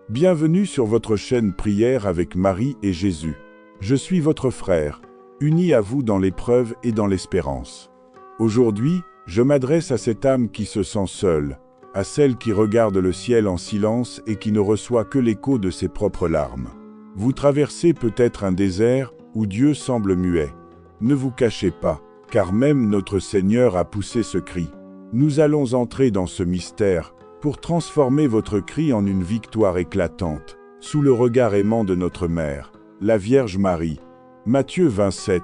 Bienvenue sur votre chaîne Prière avec Marie et Jésus. Je suis votre frère, uni à vous dans l'épreuve et dans l'espérance. Aujourd'hui, je m'adresse à cette âme qui se sent seule, à celle qui regarde le ciel en silence et qui ne reçoit que l'écho de ses propres larmes. Vous traversez peut-être un désert où Dieu semble muet. Ne vous cachez pas, car même notre Seigneur a poussé ce cri. Nous allons entrer dans ce mystère pour transformer votre cri en une victoire éclatante, sous le regard aimant de notre Mère, la Vierge Marie. Matthieu 27,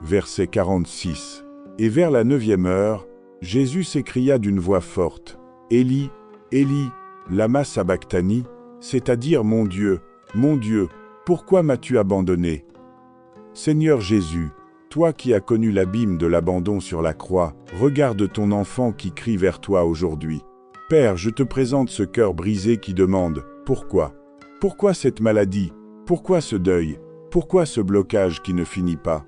verset 46. Et vers la 9e heure, Jésus s'écria d'une voix forte, « Élie, Élie, lama sabachthani », c'est-à-dire « Mon Dieu, pourquoi m'as-tu abandonné ?» Seigneur Jésus, toi qui as connu l'abîme de l'abandon sur la croix, regarde ton enfant qui crie vers toi aujourd'hui. Père, je te présente ce cœur brisé qui demande « Pourquoi ? Pourquoi cette maladie ? Pourquoi ce deuil ? Pourquoi ce blocage qui ne finit pas ?»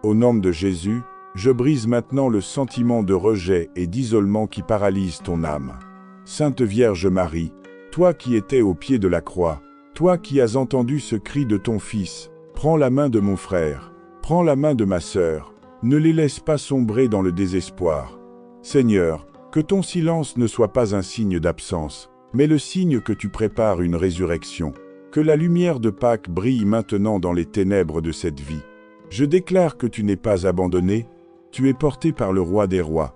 Au nom de Jésus, je brise maintenant le sentiment de rejet et d'isolement qui paralyse ton âme. Sainte Vierge Marie, toi qui étais au pied de la croix, toi qui as entendu ce cri de ton Fils, prends la main de mon frère, prends la main de ma sœur, ne les laisse pas sombrer dans le désespoir. Seigneur, que ton silence ne soit pas un signe d'absence, mais le signe que tu prépares une résurrection. Que la lumière de Pâques brille maintenant dans les ténèbres de cette vie. Je déclare que tu n'es pas abandonné, tu es porté par le Roi des Rois.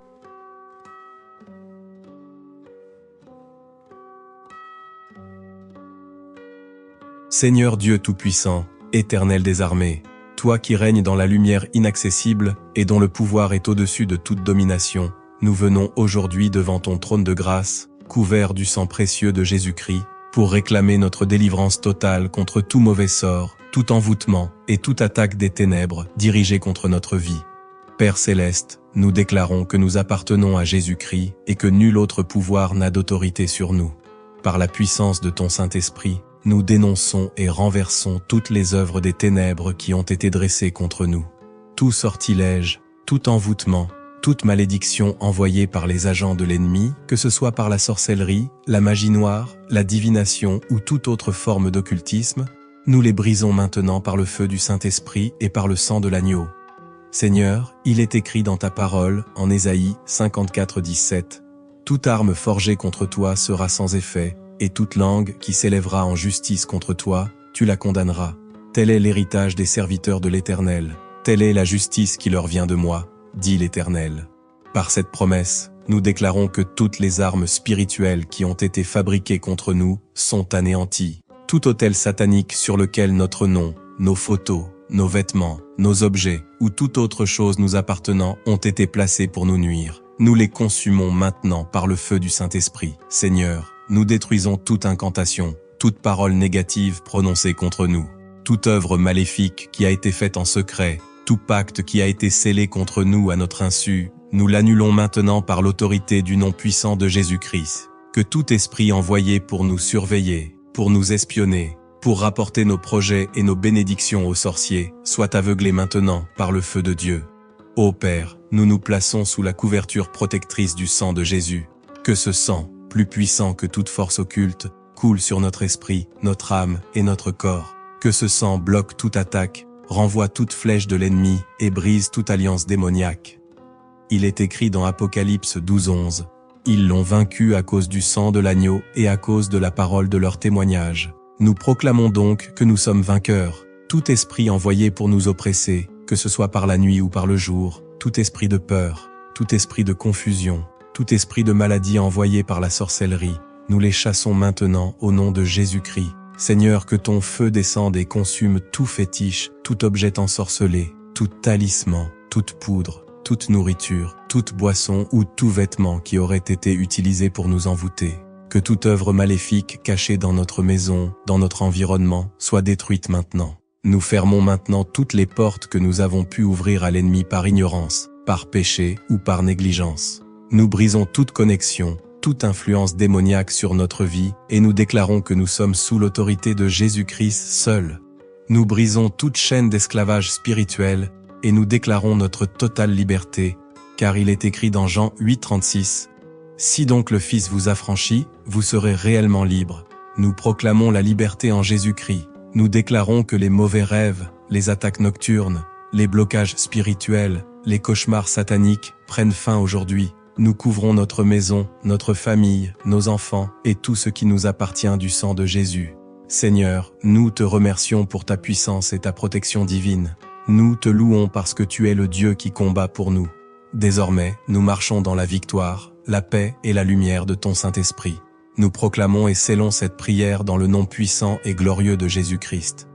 Seigneur Dieu Tout-Puissant, Éternel des armées, toi qui règnes dans la lumière inaccessible et dont le pouvoir est au-dessus de toute domination, nous venons aujourd'hui devant ton trône de grâce, couvert du sang précieux de Jésus-Christ, pour réclamer notre délivrance totale contre tout mauvais sort, tout envoûtement et toute attaque des ténèbres dirigée contre notre vie. Père Céleste, nous déclarons que nous appartenons à Jésus-Christ et que nul autre pouvoir n'a d'autorité sur nous. Par la puissance de ton Saint-Esprit, nous dénonçons et renversons toutes les œuvres des ténèbres qui ont été dressées contre nous. Tout sortilège, tout envoûtement, toute malédiction envoyée par les agents de l'ennemi, que ce soit par la sorcellerie, la magie noire, la divination ou toute autre forme d'occultisme, nous les brisons maintenant par le feu du Saint-Esprit et par le sang de l'agneau. Seigneur, il est écrit dans ta parole, en Ésaïe 54, 17, « Toute arme forgée contre toi sera sans effet, et toute langue qui s'élèvera en justice contre toi, tu la condamneras. Tel est l'héritage des serviteurs de l'Éternel, telle est la justice qui leur vient de moi, dit l'Éternel. » Par cette promesse, nous déclarons que toutes les armes spirituelles qui ont été fabriquées contre nous sont anéanties. Tout autel satanique sur lequel notre nom, nos photos, nos vêtements, nos objets ou toute autre chose nous appartenant ont été placés pour nous nuire. Nous les consumons maintenant par le feu du Saint-Esprit. Seigneur, nous détruisons toute incantation, toute parole négative prononcée contre nous, toute œuvre maléfique qui a été faite en secret, tout pacte qui a été scellé contre nous à notre insu, nous l'annulons maintenant par l'autorité du nom puissant de Jésus-Christ. Que tout esprit envoyé pour nous surveiller, pour nous espionner, pour rapporter nos projets et nos bénédictions aux sorciers, soit aveuglé maintenant par le feu de Dieu. Ô Père, nous nous plaçons sous la couverture protectrice du sang de Jésus. Que ce sang, plus puissant que toute force occulte, coule sur notre esprit, notre âme et notre corps. Que ce sang bloque toute attaque, renvoie toute flèche de l'ennemi et brise toute alliance démoniaque. Il est écrit dans Apocalypse 12, 11, « Ils l'ont vaincu à cause du sang de l'agneau et à cause de la parole de leur témoignage. » Nous proclamons donc que nous sommes vainqueurs. Tout esprit envoyé pour nous oppresser, que ce soit par la nuit ou par le jour, tout esprit de peur, tout esprit de confusion, tout esprit de maladie envoyé par la sorcellerie, nous les chassons maintenant au nom de Jésus-Christ. Seigneur, que ton feu descende et consume tout fétiche, tout objet ensorcelé, tout talisman, toute poudre, toute nourriture, toute boisson ou tout vêtement qui aurait été utilisé pour nous envoûter. Que toute œuvre maléfique cachée dans notre maison, dans notre environnement, soit détruite maintenant. Nous fermons maintenant toutes les portes que nous avons pu ouvrir à l'ennemi par ignorance, par péché ou par négligence. Nous brisons toute connexion, toute influence démoniaque sur notre vie et nous déclarons que nous sommes sous l'autorité de Jésus-Christ seul. Nous brisons toute chaîne d'esclavage spirituel et nous déclarons notre totale liberté, car il est écrit dans Jean 8, 36, « Si donc le Fils vous affranchit, vous serez réellement libre. Nous proclamons la liberté en Jésus-Christ. Nous déclarons que les mauvais rêves, les attaques nocturnes, les blocages spirituels, les cauchemars sataniques prennent fin aujourd'hui. Nous couvrons notre maison, notre famille, nos enfants et tout ce qui nous appartient du sang de Jésus. Seigneur, nous te remercions pour ta puissance et ta protection divine. Nous te louons parce que tu es le Dieu qui combat pour nous. Désormais, nous marchons dans la victoire, la paix et la lumière de ton Saint-Esprit. Nous proclamons et scellons cette prière dans le nom puissant et glorieux de Jésus-Christ.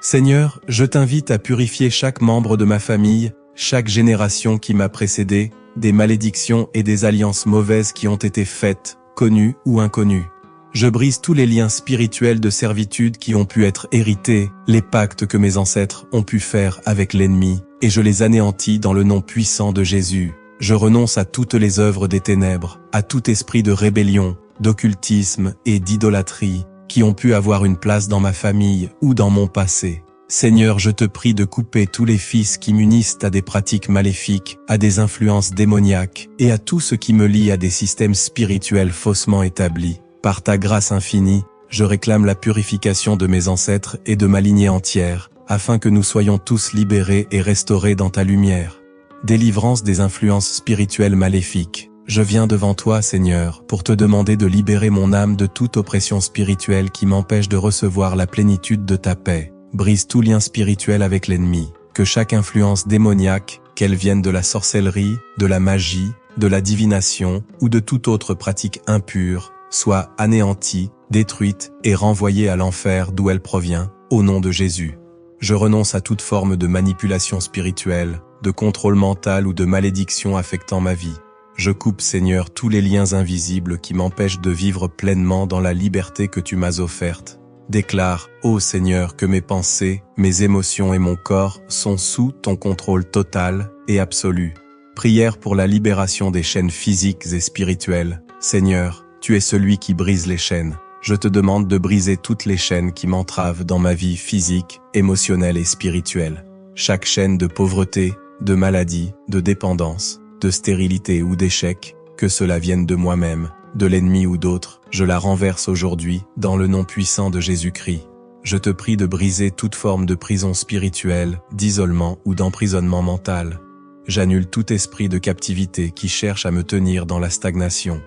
Seigneur, je t'invite à purifier chaque membre de ma famille, chaque génération qui m'a précédé, des malédictions et des alliances mauvaises qui ont été faites, connues ou inconnues. Je brise tous les liens spirituels de servitude qui ont pu être hérités, les pactes que mes ancêtres ont pu faire avec l'ennemi, et je les anéantis dans le nom puissant de Jésus. Je renonce à toutes les œuvres des ténèbres, à tout esprit de rébellion, d'occultisme et d'idolâtrie, qui ont pu avoir une place dans ma famille ou dans mon passé. Seigneur, je te prie de couper tous les fils qui m'unissent à des pratiques maléfiques, à des influences démoniaques, et à tout ce qui me lie à des systèmes spirituels faussement établis. Par ta grâce infinie, je réclame la purification de mes ancêtres et de ma lignée entière, afin que nous soyons tous libérés et restaurés dans ta lumière. Délivrance des influences spirituelles maléfiques. Je viens devant toi, Seigneur, pour te demander de libérer mon âme de toute oppression spirituelle qui m'empêche de recevoir la plénitude de ta paix. Brise tout lien spirituel avec l'ennemi, que chaque influence démoniaque, qu'elle vienne de la sorcellerie, de la magie, de la divination ou de toute autre pratique impure, soit anéantie, détruite et renvoyée à l'enfer d'où elle provient, au nom de Jésus. Je renonce à toute forme de manipulation spirituelle, de contrôle mental ou de malédiction affectant ma vie. Je coupe, Seigneur, tous les liens invisibles qui m'empêchent de vivre pleinement dans la liberté que tu m'as offerte. Déclare, ô Seigneur, que mes pensées, mes émotions et mon corps sont sous ton contrôle total et absolu. Prière pour la libération des chaînes physiques et spirituelles. Seigneur, tu es celui qui brise les chaînes. Je te demande de briser toutes les chaînes qui m'entravent dans ma vie physique, émotionnelle et spirituelle. Chaque chaîne de pauvreté, de maladie, de dépendance, de stérilité ou d'échec, que cela vienne de moi-même, de l'ennemi ou d'autres, je la renverse aujourd'hui, dans le nom puissant de Jésus-Christ. Je te prie de briser toute forme de prison spirituelle, d'isolement ou d'emprisonnement mental. J'annule tout esprit de captivité qui cherche à me tenir dans la stagnation.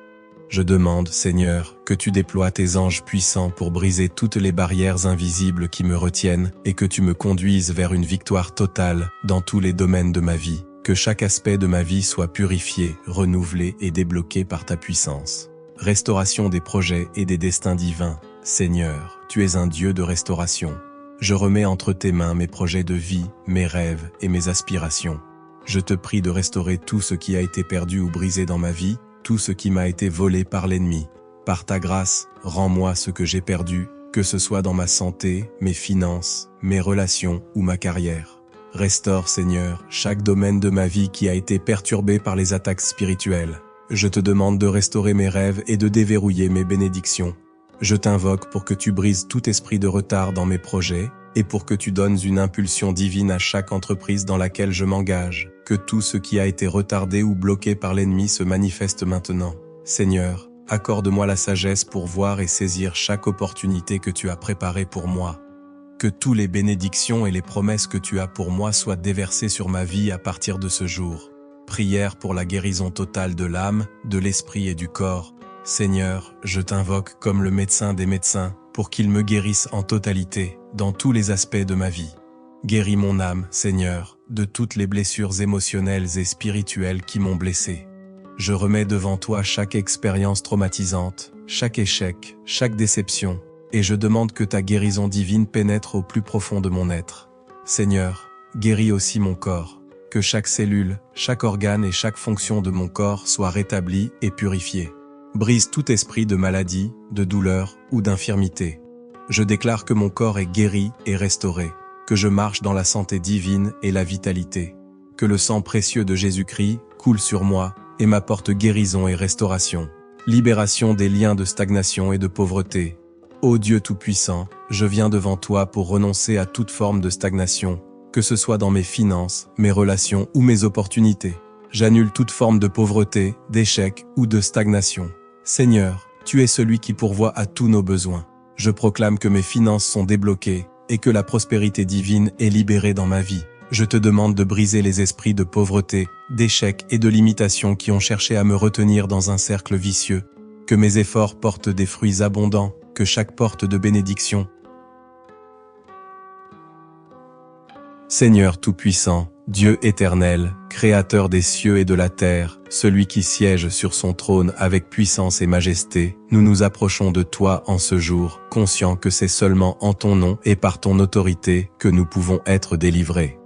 Je demande, Seigneur, que tu déploies tes anges puissants pour briser toutes les barrières invisibles qui me retiennent et que tu me conduises vers une victoire totale dans tous les domaines de ma vie. Que chaque aspect de ma vie soit purifié, renouvelé et débloqué par ta puissance. Restauration des projets et des destins divins. Seigneur, tu es un Dieu de restauration. Je remets entre tes mains mes projets de vie, mes rêves et mes aspirations. Je te prie de restaurer tout ce qui a été perdu ou brisé dans ma vie, tout ce qui m'a été volé par l'ennemi. Par ta grâce, rends-moi ce que j'ai perdu, que ce soit dans ma santé, mes finances, mes relations ou ma carrière. Restaure, Seigneur, chaque domaine de ma vie qui a été perturbé par les attaques spirituelles. Je te demande de restaurer mes rêves et de déverrouiller mes bénédictions. Je t'invoque pour que tu brises tout esprit de retard dans mes projets et pour que tu donnes une impulsion divine à chaque entreprise dans laquelle je m'engage. Que tout ce qui a été retardé ou bloqué par l'ennemi se manifeste maintenant. Seigneur, accorde-moi la sagesse pour voir et saisir chaque opportunité que tu as préparée pour moi. Que tous les bénédictions et les promesses que tu as pour moi soient déversées sur ma vie à partir de ce jour. Prière pour la guérison totale de l'âme, de l'esprit et du corps. Seigneur, je t'invoque comme le médecin des médecins pour qu'il me guérisse en totalité, dans tous les aspects de ma vie. Guéris mon âme, Seigneur, de toutes les blessures émotionnelles et spirituelles qui m'ont blessé. Je remets devant toi chaque expérience traumatisante, chaque échec, chaque déception, et je demande que ta guérison divine pénètre au plus profond de mon être. Seigneur, guéris aussi mon corps. Que chaque cellule, chaque organe et chaque fonction de mon corps soit rétablie et purifiée. Brise tout esprit de maladie, de douleur ou d'infirmité. Je déclare que mon corps est guéri et restauré, que je marche dans la santé divine et la vitalité, que le sang précieux de Jésus-Christ coule sur moi et m'apporte guérison et restauration, libération des liens de stagnation et de pauvreté. Ô Dieu Tout-Puissant, je viens devant toi pour renoncer à toute forme de stagnation, que ce soit dans mes finances, mes relations ou mes opportunités. J'annule toute forme de pauvreté, d'échec ou de stagnation. Seigneur, tu es celui qui pourvoit à tous nos besoins. Je proclame que mes finances sont débloquées et que la prospérité divine est libérée dans ma vie. Je te demande de briser les esprits de pauvreté, d'échec et de limitation qui ont cherché à me retenir dans un cercle vicieux. Que mes efforts portent des fruits abondants, que chaque porte de bénédiction. Seigneur Tout-Puissant, Dieu éternel, Créateur des cieux et de la terre, celui qui siège sur son trône avec puissance et majesté, nous nous approchons de toi en ce jour, conscients que c'est seulement en ton nom et par ton autorité que nous pouvons être délivrés.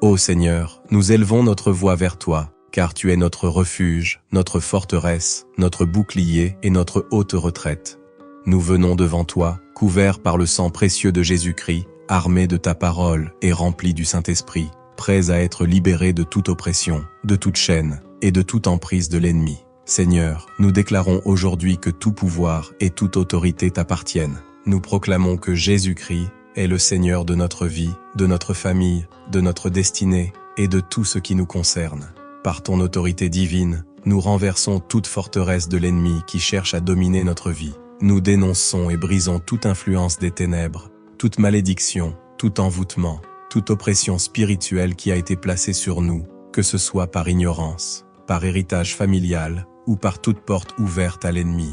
Ô Seigneur, nous élevons notre voix vers toi, car tu es notre refuge, notre forteresse, notre bouclier et notre haute retraite. Nous venons devant toi, couverts par le sang précieux de Jésus-Christ, armés de ta parole et remplis du Saint-Esprit, prêts à être libérés de toute oppression, de toute chaîne et de toute emprise de l'ennemi. Seigneur, nous déclarons aujourd'hui que tout pouvoir et toute autorité t'appartiennent. Nous proclamons que Jésus-Christ est le Seigneur de notre vie, de notre famille, de notre destinée et de tout ce qui nous concerne. Par ton autorité divine, nous renversons toute forteresse de l'ennemi qui cherche à dominer notre vie. Nous dénonçons et brisons toute influence des ténèbres, toute malédiction, tout envoûtement, toute oppression spirituelle qui a été placée sur nous, que ce soit par ignorance, par héritage familial ou par toute porte ouverte à l'ennemi.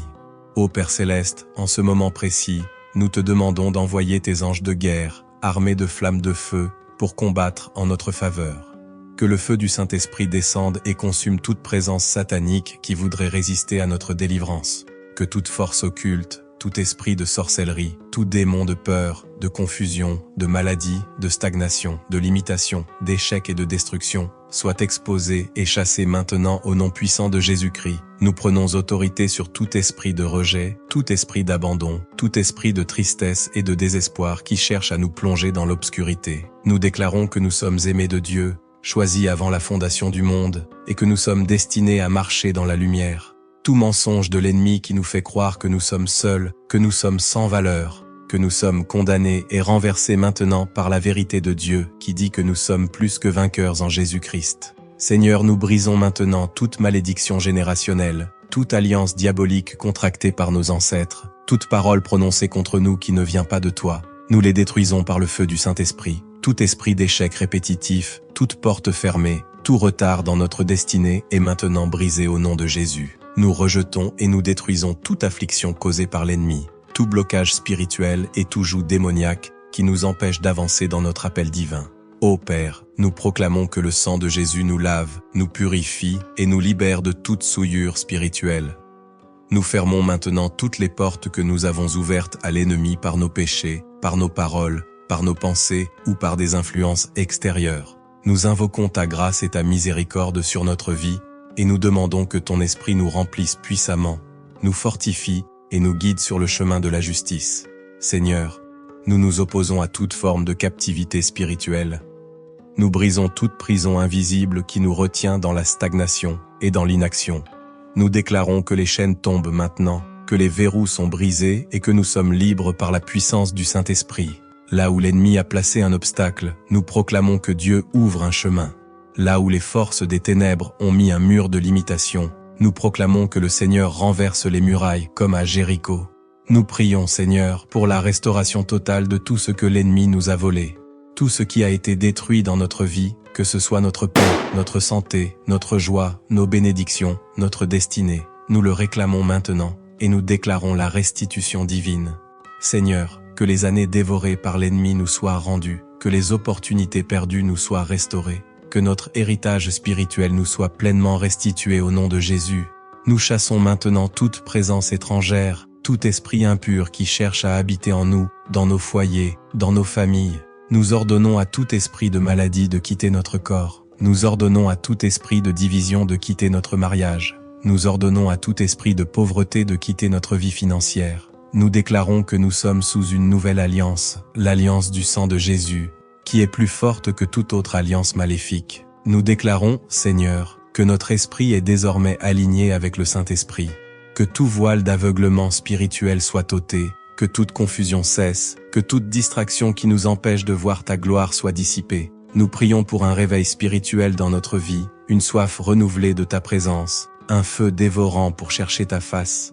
Ô Père Céleste, en ce moment précis, nous te demandons d'envoyer tes anges de guerre, armés de flammes de feu, pour combattre en notre faveur. Que le feu du Saint-Esprit descende et consume toute présence satanique qui voudrait résister à notre délivrance. Que toute force occulte, tout esprit de sorcellerie, tout démon de peur, de confusion, de maladie, de stagnation, de limitation, d'échec et de destruction, soit exposé et chassé maintenant au nom puissant de Jésus-Christ. Nous prenons autorité sur tout esprit de rejet, tout esprit d'abandon, tout esprit de tristesse et de désespoir qui cherche à nous plonger dans l'obscurité. Nous déclarons que nous sommes aimés de Dieu, choisis avant la fondation du monde, et que nous sommes destinés à marcher dans la lumière. Tout mensonge de l'ennemi qui nous fait croire que nous sommes seuls, que nous sommes sans valeur, que nous sommes condamnés et renversés maintenant par la vérité de Dieu qui dit que nous sommes plus que vainqueurs en Jésus-Christ. Seigneur, nous brisons maintenant toute malédiction générationnelle, toute alliance diabolique contractée par nos ancêtres, toute parole prononcée contre nous qui ne vient pas de toi. Nous les détruisons par le feu du Saint-Esprit. Tout esprit d'échec répétitif, toute porte fermée, tout retard dans notre destinée est maintenant brisé au nom de Jésus. Nous rejetons et nous détruisons toute affliction causée par l'ennemi, tout blocage spirituel et tout joug démoniaque qui nous empêche d'avancer dans notre appel divin. Ô Père, nous proclamons que le sang de Jésus nous lave, nous purifie et nous libère de toute souillure spirituelle. Nous fermons maintenant toutes les portes que nous avons ouvertes à l'ennemi par nos péchés, par nos paroles, par nos pensées ou par des influences extérieures. Nous invoquons ta grâce et ta miséricorde sur notre vie, et nous demandons que ton esprit nous remplisse puissamment, nous fortifie et nous guide sur le chemin de la justice. Seigneur, nous nous opposons à toute forme de captivité spirituelle. Nous brisons toute prison invisible qui nous retient dans la stagnation et dans l'inaction. Nous déclarons que les chaînes tombent maintenant, que les verrous sont brisés et que nous sommes libres par la puissance du Saint-Esprit. Là où l'ennemi a placé un obstacle, nous proclamons que Dieu ouvre un chemin. Là où les forces des ténèbres ont mis un mur de limitation, nous proclamons que le Seigneur renverse les murailles comme à Jéricho. Nous prions, Seigneur, pour la restauration totale de tout ce que l'ennemi nous a volé. Tout ce qui a été détruit dans notre vie, que ce soit notre paix, notre santé, notre joie, nos bénédictions, notre destinée, nous le réclamons maintenant et nous déclarons la restitution divine. Seigneur, que les années dévorées par l'ennemi nous soient rendues, que les opportunités perdues nous soient restaurées, que notre héritage spirituel nous soit pleinement restitué au nom de Jésus. Nous chassons maintenant toute présence étrangère, tout esprit impur qui cherche à habiter en nous, dans nos foyers, dans nos familles. Nous ordonnons à tout esprit de maladie de quitter notre corps. Nous ordonnons à tout esprit de division de quitter notre mariage. Nous ordonnons à tout esprit de pauvreté de quitter notre vie financière. Nous déclarons que nous sommes sous une nouvelle alliance, l'alliance du sang de Jésus, qui est plus forte que toute autre alliance maléfique. Nous déclarons, Seigneur, que notre esprit est désormais aligné avec le Saint-Esprit, que tout voile d'aveuglement spirituel soit ôté, que toute confusion cesse, que toute distraction qui nous empêche de voir ta gloire soit dissipée. Nous prions pour un réveil spirituel dans notre vie, une soif renouvelée de ta présence, un feu dévorant pour chercher ta face.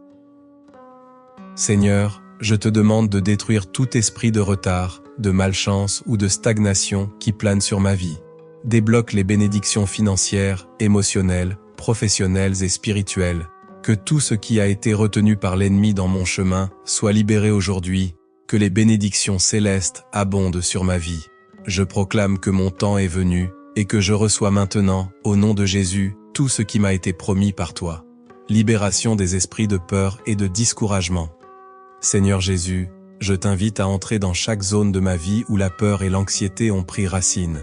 Seigneur, je te demande de détruire tout esprit de retard, de malchance ou de stagnation qui plane sur ma vie. Débloque les bénédictions financières, émotionnelles, professionnelles et spirituelles. Que tout ce qui a été retenu par l'ennemi dans mon chemin soit libéré aujourd'hui, que les bénédictions célestes abondent sur ma vie. Je proclame que mon temps est venu et que je reçois maintenant, au nom de Jésus, tout ce qui m'a été promis par toi. Libération des esprits de peur et de discouragement. Seigneur Jésus, je t'invite à entrer dans chaque zone de ma vie où la peur et l'anxiété ont pris racine.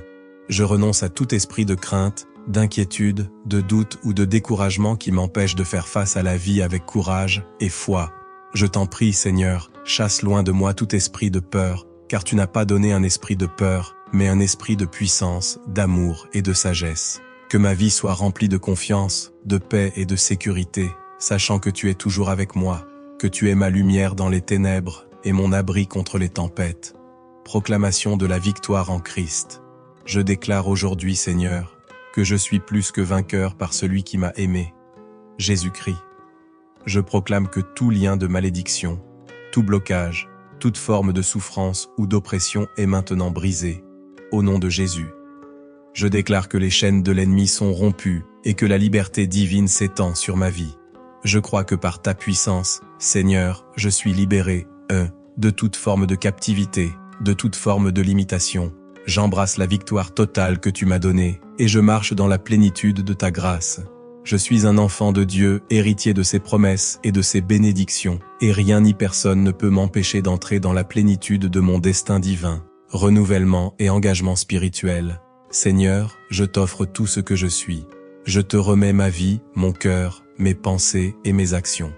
Je renonce à tout esprit de crainte, d'inquiétude, de doute ou de découragement qui m'empêche de faire face à la vie avec courage et foi. Je t'en prie, Seigneur, chasse loin de moi tout esprit de peur, car tu n'as pas donné un esprit de peur, mais un esprit de puissance, d'amour et de sagesse. Que ma vie soit remplie de confiance, de paix et de sécurité, sachant que tu es toujours avec moi, que tu es ma lumière dans les ténèbres et mon abri contre les tempêtes. Proclamation de la victoire en Christ. Je déclare aujourd'hui, Seigneur, que je suis plus que vainqueur par celui qui m'a aimé, Jésus-Christ. Je proclame que tout lien de malédiction, tout blocage, toute forme de souffrance ou d'oppression est maintenant brisé, au nom de Jésus. Je déclare que les chaînes de l'ennemi sont rompues et que la liberté divine s'étend sur ma vie. Je crois que par ta puissance, Seigneur, je suis libéré, de toute forme de captivité, de toute forme de limitation. J'embrasse la victoire totale que tu m'as donnée, et je marche dans la plénitude de ta grâce. Je suis un enfant de Dieu, héritier de ses promesses et de ses bénédictions, et rien ni personne ne peut m'empêcher d'entrer dans la plénitude de mon destin divin, renouvellement et engagement spirituel. Seigneur, je t'offre tout ce que je suis. Je te remets ma vie, mon cœur, mes pensées et mes actions.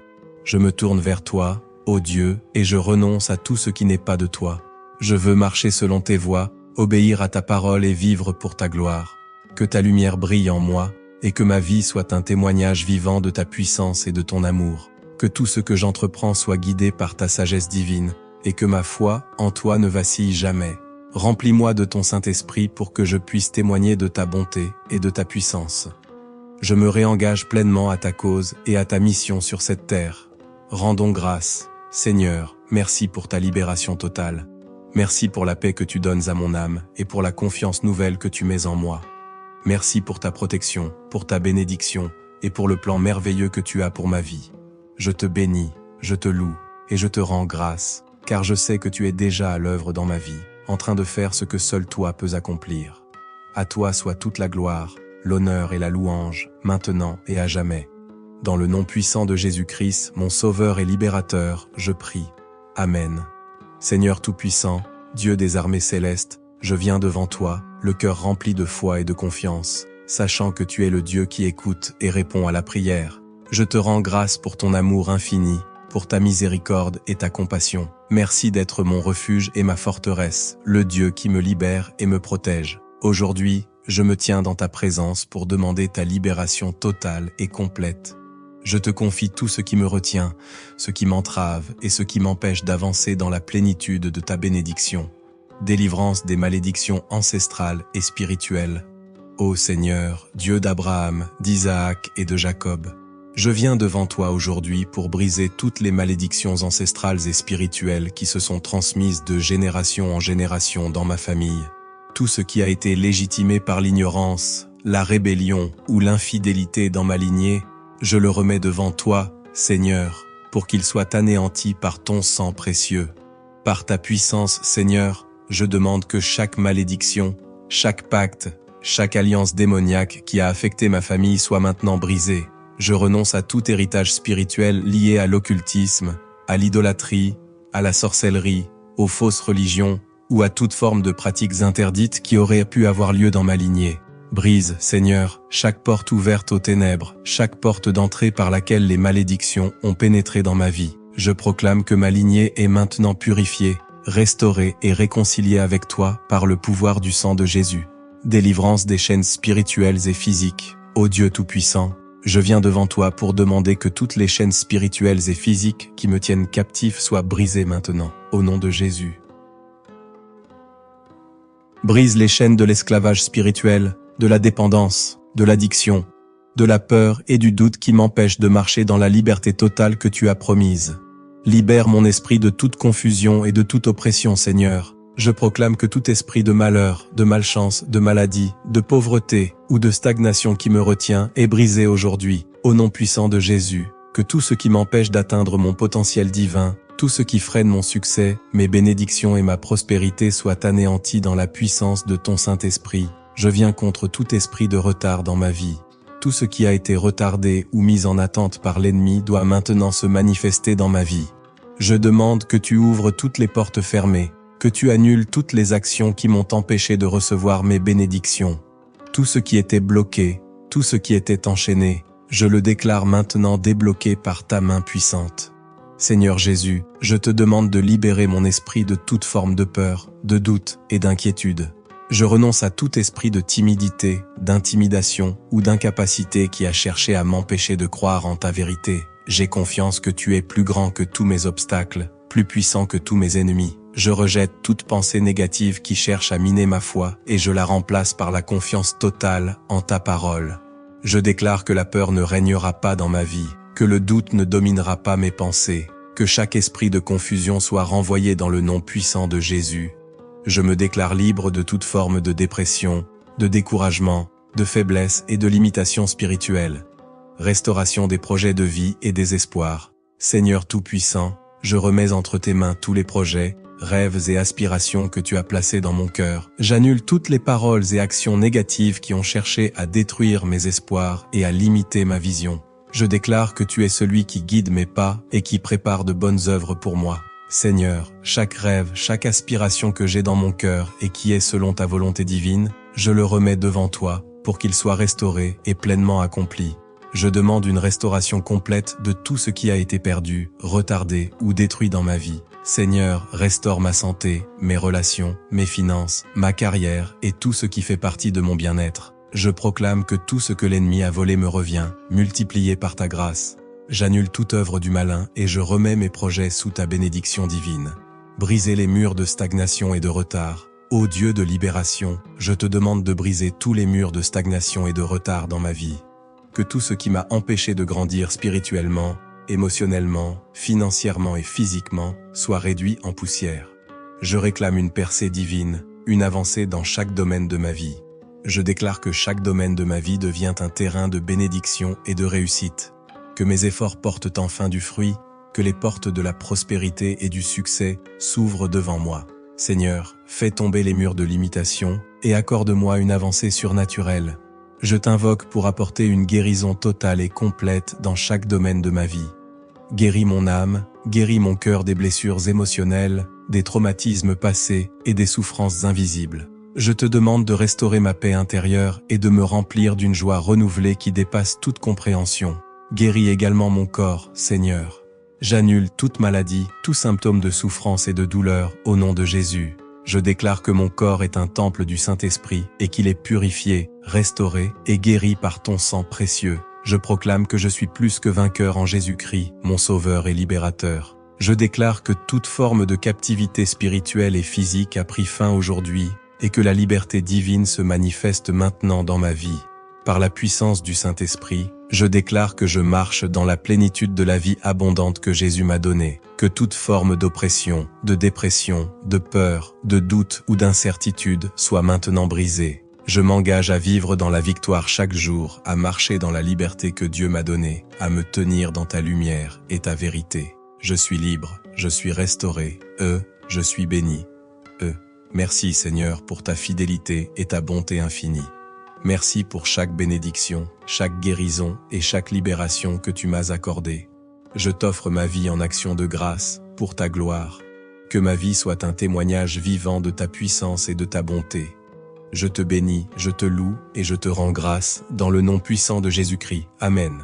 Je me tourne vers toi, ô Dieu, et je renonce à tout ce qui n'est pas de toi. Je veux marcher selon tes voies, obéir à ta parole et vivre pour ta gloire. Que ta lumière brille en moi, et que ma vie soit un témoignage vivant de ta puissance et de ton amour. Que tout ce que j'entreprends soit guidé par ta sagesse divine, et que ma foi en toi ne vacille jamais. Remplis-moi de ton Saint-Esprit pour que je puisse témoigner de ta bonté et de ta puissance. Je me réengage pleinement à ta cause et à ta mission sur cette terre. Rendons grâce, Seigneur, merci pour ta libération totale. Merci pour la paix que tu donnes à mon âme et pour la confiance nouvelle que tu mets en moi. Merci pour ta protection, pour ta bénédiction et pour le plan merveilleux que tu as pour ma vie. Je te bénis, je te loue et je te rends grâce, car je sais que tu es déjà à l'œuvre dans ma vie, en train de faire ce que seul toi peux accomplir. À toi soit toute la gloire, l'honneur et la louange, maintenant et à jamais. Dans le nom puissant de Jésus-Christ, mon Sauveur et Libérateur, je prie. Amen. Seigneur Tout-Puissant, Dieu des armées célestes, je viens devant toi, le cœur rempli de foi et de confiance, sachant que tu es le Dieu qui écoute et répond à la prière. Je te rends grâce pour ton amour infini, pour ta miséricorde et ta compassion. Merci d'être mon refuge et ma forteresse, le Dieu qui me libère et me protège. Aujourd'hui, je me tiens dans ta présence pour demander ta libération totale et complète. Je te confie tout ce qui me retient, ce qui m'entrave et ce qui m'empêche d'avancer dans la plénitude de ta bénédiction. Délivrance des malédictions ancestrales et spirituelles. Ô Seigneur, Dieu d'Abraham, d'Isaac et de Jacob, je viens devant toi aujourd'hui pour briser toutes les malédictions ancestrales et spirituelles qui se sont transmises de génération en génération dans ma famille. Tout ce qui a été légitimé par l'ignorance, la rébellion ou l'infidélité dans ma lignée, je le remets devant toi, Seigneur, pour qu'il soit anéanti par ton sang précieux. Par ta puissance, Seigneur, je demande que chaque malédiction, chaque pacte, chaque alliance démoniaque qui a affecté ma famille soit maintenant brisée. Je renonce à tout héritage spirituel lié à l'occultisme, à l'idolâtrie, à la sorcellerie, aux fausses religions ou à toute forme de pratiques interdites qui auraient pu avoir lieu dans ma lignée. Brise, Seigneur, chaque porte ouverte aux ténèbres, chaque porte d'entrée par laquelle les malédictions ont pénétré dans ma vie. Je proclame que ma lignée est maintenant purifiée, restaurée et réconciliée avec toi par le pouvoir du sang de Jésus. Délivrance des chaînes spirituelles et physiques. Ô Dieu Tout-Puissant, je viens devant toi pour demander que toutes les chaînes spirituelles et physiques qui me tiennent captif soient brisées maintenant, au nom de Jésus. Brise les chaînes de l'esclavage spirituel, de la dépendance, de l'addiction, de la peur et du doute qui m'empêchent de marcher dans la liberté totale que tu as promise. Libère mon esprit de toute confusion et de toute oppression, Seigneur. Je proclame que tout esprit de malheur, de malchance, de maladie, de pauvreté ou de stagnation qui me retient est brisé aujourd'hui, au nom puissant de Jésus. Que tout ce qui m'empêche d'atteindre mon potentiel divin, tout ce qui freine mon succès, mes bénédictions et ma prospérité soient anéantis dans la puissance de ton Saint-Esprit. Je viens contre tout esprit de retard dans ma vie. Tout ce qui a été retardé ou mis en attente par l'ennemi doit maintenant se manifester dans ma vie. Je demande que tu ouvres toutes les portes fermées, que tu annules toutes les actions qui m'ont empêché de recevoir mes bénédictions. Tout ce qui était bloqué, tout ce qui était enchaîné, je le déclare maintenant débloqué par ta main puissante. Seigneur Jésus, je te demande de libérer mon esprit de toute forme de peur, de doute et d'inquiétude. Je renonce à tout esprit de timidité, d'intimidation ou d'incapacité qui a cherché à m'empêcher de croire en ta vérité. J'ai confiance que tu es plus grand que tous mes obstacles, plus puissant que tous mes ennemis. Je rejette toute pensée négative qui cherche à miner ma foi et je la remplace par la confiance totale en ta parole. Je déclare que la peur ne régnera pas dans ma vie, que le doute ne dominera pas mes pensées, que chaque esprit de confusion soit renvoyé dans le nom puissant de Jésus. Je me déclare libre de toute forme de dépression, de découragement, de faiblesse et de limitation spirituelle. Restauration des projets de vie et des espoirs. Seigneur Tout-Puissant, je remets entre tes mains tous les projets, rêves et aspirations que tu as placés dans mon cœur. J'annule toutes les paroles et actions négatives qui ont cherché à détruire mes espoirs et à limiter ma vision. Je déclare que tu es celui qui guide mes pas et qui prépare de bonnes œuvres pour moi. Seigneur, chaque rêve, chaque aspiration que j'ai dans mon cœur et qui est selon ta volonté divine, je le remets devant toi pour qu'il soit restauré et pleinement accompli. Je demande une restauration complète de tout ce qui a été perdu, retardé ou détruit dans ma vie. Seigneur, restaure ma santé, mes relations, mes finances, ma carrière et tout ce qui fait partie de mon bien-être. Je proclame que tout ce que l'ennemi a volé me revient, multiplié par ta grâce. J'annule toute œuvre du malin et je remets mes projets sous ta bénédiction divine. Brisez les murs de stagnation et de retard. Ô Dieu de libération, je te demande de briser tous les murs de stagnation et de retard dans ma vie. Que tout ce qui m'a empêché de grandir spirituellement, émotionnellement, financièrement et physiquement soit réduit en poussière. Je réclame une percée divine, une avancée dans chaque domaine de ma vie. Je déclare que chaque domaine de ma vie devient un terrain de bénédiction et de réussite. Que mes efforts portent enfin du fruit, que les portes de la prospérité et du succès s'ouvrent devant moi. Seigneur, fais tomber les murs de limitation et accorde-moi une avancée surnaturelle. Je t'invoque pour apporter une guérison totale et complète dans chaque domaine de ma vie. Guéris mon âme, guéris mon cœur des blessures émotionnelles, des traumatismes passés et des souffrances invisibles. Je te demande de restaurer ma paix intérieure et de me remplir d'une joie renouvelée qui dépasse toute compréhension. Guéris également mon corps, Seigneur. J'annule toute maladie, tout symptôme de souffrance et de douleur au nom de Jésus. Je déclare que mon corps est un temple du Saint-Esprit et qu'il est purifié, restauré et guéri par ton sang précieux. Je proclame que je suis plus que vainqueur en Jésus-Christ, mon Sauveur et Libérateur. Je déclare que toute forme de captivité spirituelle et physique a pris fin aujourd'hui et que la liberté divine se manifeste maintenant dans ma vie. Par la puissance du Saint-Esprit, je déclare que je marche dans la plénitude de la vie abondante que Jésus m'a donnée, que toute forme d'oppression, de dépression, de peur, de doute ou d'incertitude soit maintenant brisée. Je m'engage à vivre dans la victoire chaque jour, à marcher dans la liberté que Dieu m'a donnée, à me tenir dans ta lumière et ta vérité. Je suis libre, je suis restauré, je suis béni. Merci Seigneur pour ta fidélité et ta bonté infinie. Merci pour chaque bénédiction, chaque guérison et chaque libération que tu m'as accordée. Je t'offre ma vie en action de grâce, pour ta gloire. Que ma vie soit un témoignage vivant de ta puissance et de ta bonté. Je te bénis, je te loue et je te rends grâce dans le nom puissant de Jésus-Christ. Amen.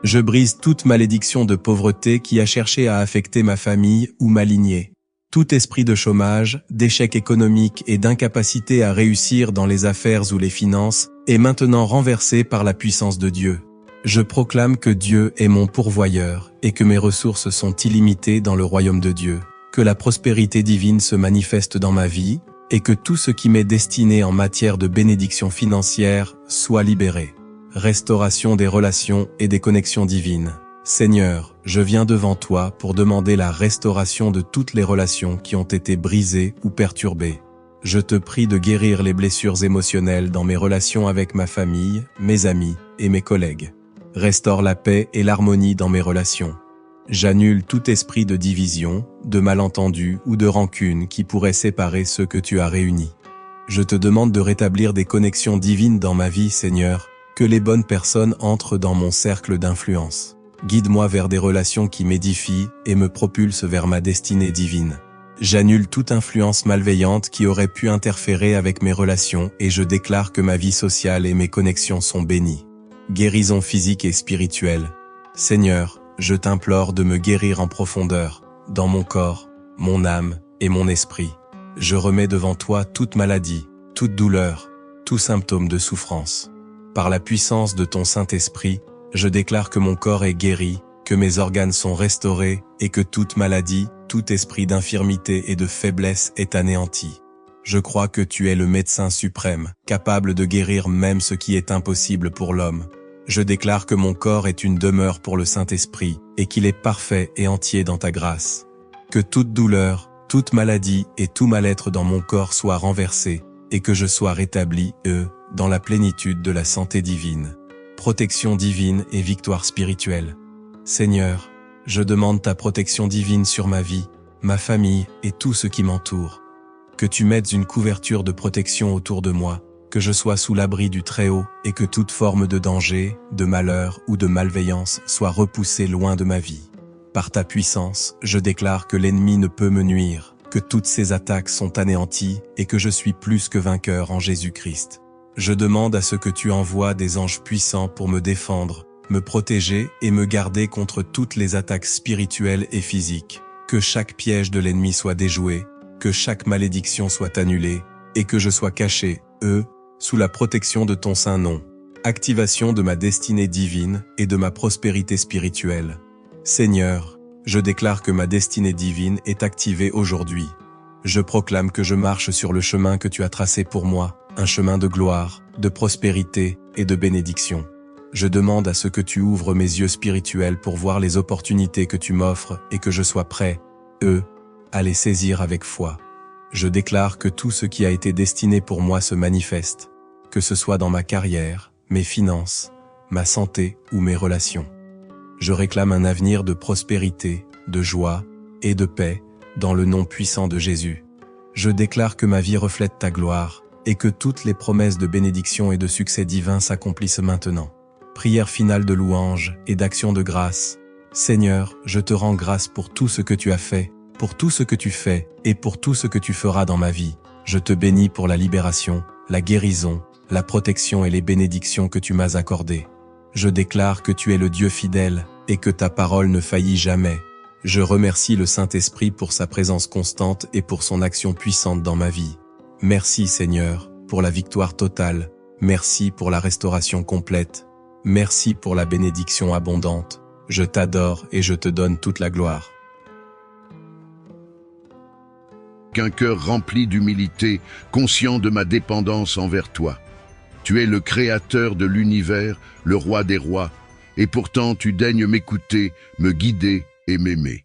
Je brise toute malédiction de pauvreté qui a cherché à affecter ma famille ou ma lignée. Tout esprit de chômage, d'échec économique et d'incapacité à réussir dans les affaires ou les finances est maintenant renversé par la puissance de Dieu. Je proclame que Dieu est mon pourvoyeur et que mes ressources sont illimitées dans le royaume de Dieu, que la prospérité divine se manifeste dans ma vie et que tout ce qui m'est destiné en matière de bénédiction financière soit libéré. Restauration des relations et des connexions divines. Seigneur, je viens devant toi pour demander la restauration de toutes les relations qui ont été brisées ou perturbées. Je te prie de guérir les blessures émotionnelles dans mes relations avec ma famille, mes amis et mes collègues. Restaure la paix et l'harmonie dans mes relations. J'annule tout esprit de division, de malentendu ou de rancune qui pourrait séparer ceux que tu as réunis. Je te demande de rétablir des connexions divines dans ma vie, Seigneur, que les bonnes personnes entrent dans mon cercle d'influence. Guide-moi vers des relations qui m'édifient et me propulsent vers ma destinée divine. J'annule toute influence malveillante qui aurait pu interférer avec mes relations et je déclare que ma vie sociale et mes connexions sont bénies. Guérison physique et spirituelle. Seigneur, je t'implore de me guérir en profondeur, dans mon corps, mon âme et mon esprit. Je remets devant toi toute maladie, toute douleur, tout symptôme de souffrance. Par la puissance de ton Saint-Esprit, je déclare que mon corps est guéri, que mes organes sont restaurés et que toute maladie, tout esprit d'infirmité et de faiblesse est anéanti. Je crois que tu es le médecin suprême, capable de guérir même ce qui est impossible pour l'homme. Je déclare que mon corps est une demeure pour le Saint-Esprit et qu'il est parfait et entier dans ta grâce. Que toute douleur, toute maladie et tout mal-être dans mon corps soient renversés et que je sois rétabli, dans la plénitude de la santé divine. Protection divine et victoire spirituelle. Seigneur, je demande ta protection divine sur ma vie, ma famille et tout ce qui m'entoure. Que tu mettes une couverture de protection autour de moi, que je sois sous l'abri du Très-Haut et que toute forme de danger, de malheur ou de malveillance soit repoussée loin de ma vie. Par ta puissance, je déclare que l'ennemi ne peut me nuire, que toutes ses attaques sont anéanties et que je suis plus que vainqueur en Jésus-Christ. Je demande à ce que tu envoies des anges puissants pour me défendre, me protéger et me garder contre toutes les attaques spirituelles et physiques. Que chaque piège de l'ennemi soit déjoué, que chaque malédiction soit annulée, et que je sois caché, sous la protection de ton saint nom. Activation de ma destinée divine et de ma prospérité spirituelle. Seigneur, je déclare que ma destinée divine est activée aujourd'hui. Je proclame que je marche sur le chemin que tu as tracé pour moi, un chemin de gloire, de prospérité et de bénédiction. Je demande à ce que tu ouvres mes yeux spirituels pour voir les opportunités que tu m'offres et que je sois prêt, à les saisir avec foi. Je déclare que tout ce qui a été destiné pour moi se manifeste, que ce soit dans ma carrière, mes finances, ma santé ou mes relations. Je réclame un avenir de prospérité, de joie et de paix dans le nom puissant de Jésus. Je déclare que ma vie reflète ta gloire et que toutes les promesses de bénédiction et de succès divin s'accomplissent maintenant. Prière finale de louange et d'action de grâce. Seigneur, je te rends grâce pour tout ce que tu as fait, pour tout ce que tu fais et pour tout ce que tu feras dans ma vie. Je te bénis pour la libération, la guérison, la protection et les bénédictions que tu m'as accordées. Je déclare que tu es le Dieu fidèle et que ta parole ne faillit jamais. Je remercie le Saint-Esprit pour sa présence constante et pour son action puissante dans ma vie. Merci Seigneur, pour la victoire totale. Merci pour la restauration complète. Merci pour la bénédiction abondante. Je t'adore et je te donne toute la gloire. Qu'un cœur rempli d'humilité, conscient de ma dépendance envers toi. Tu es le créateur de l'univers, le roi des rois, et pourtant tu daignes m'écouter, me guider et m'aimer.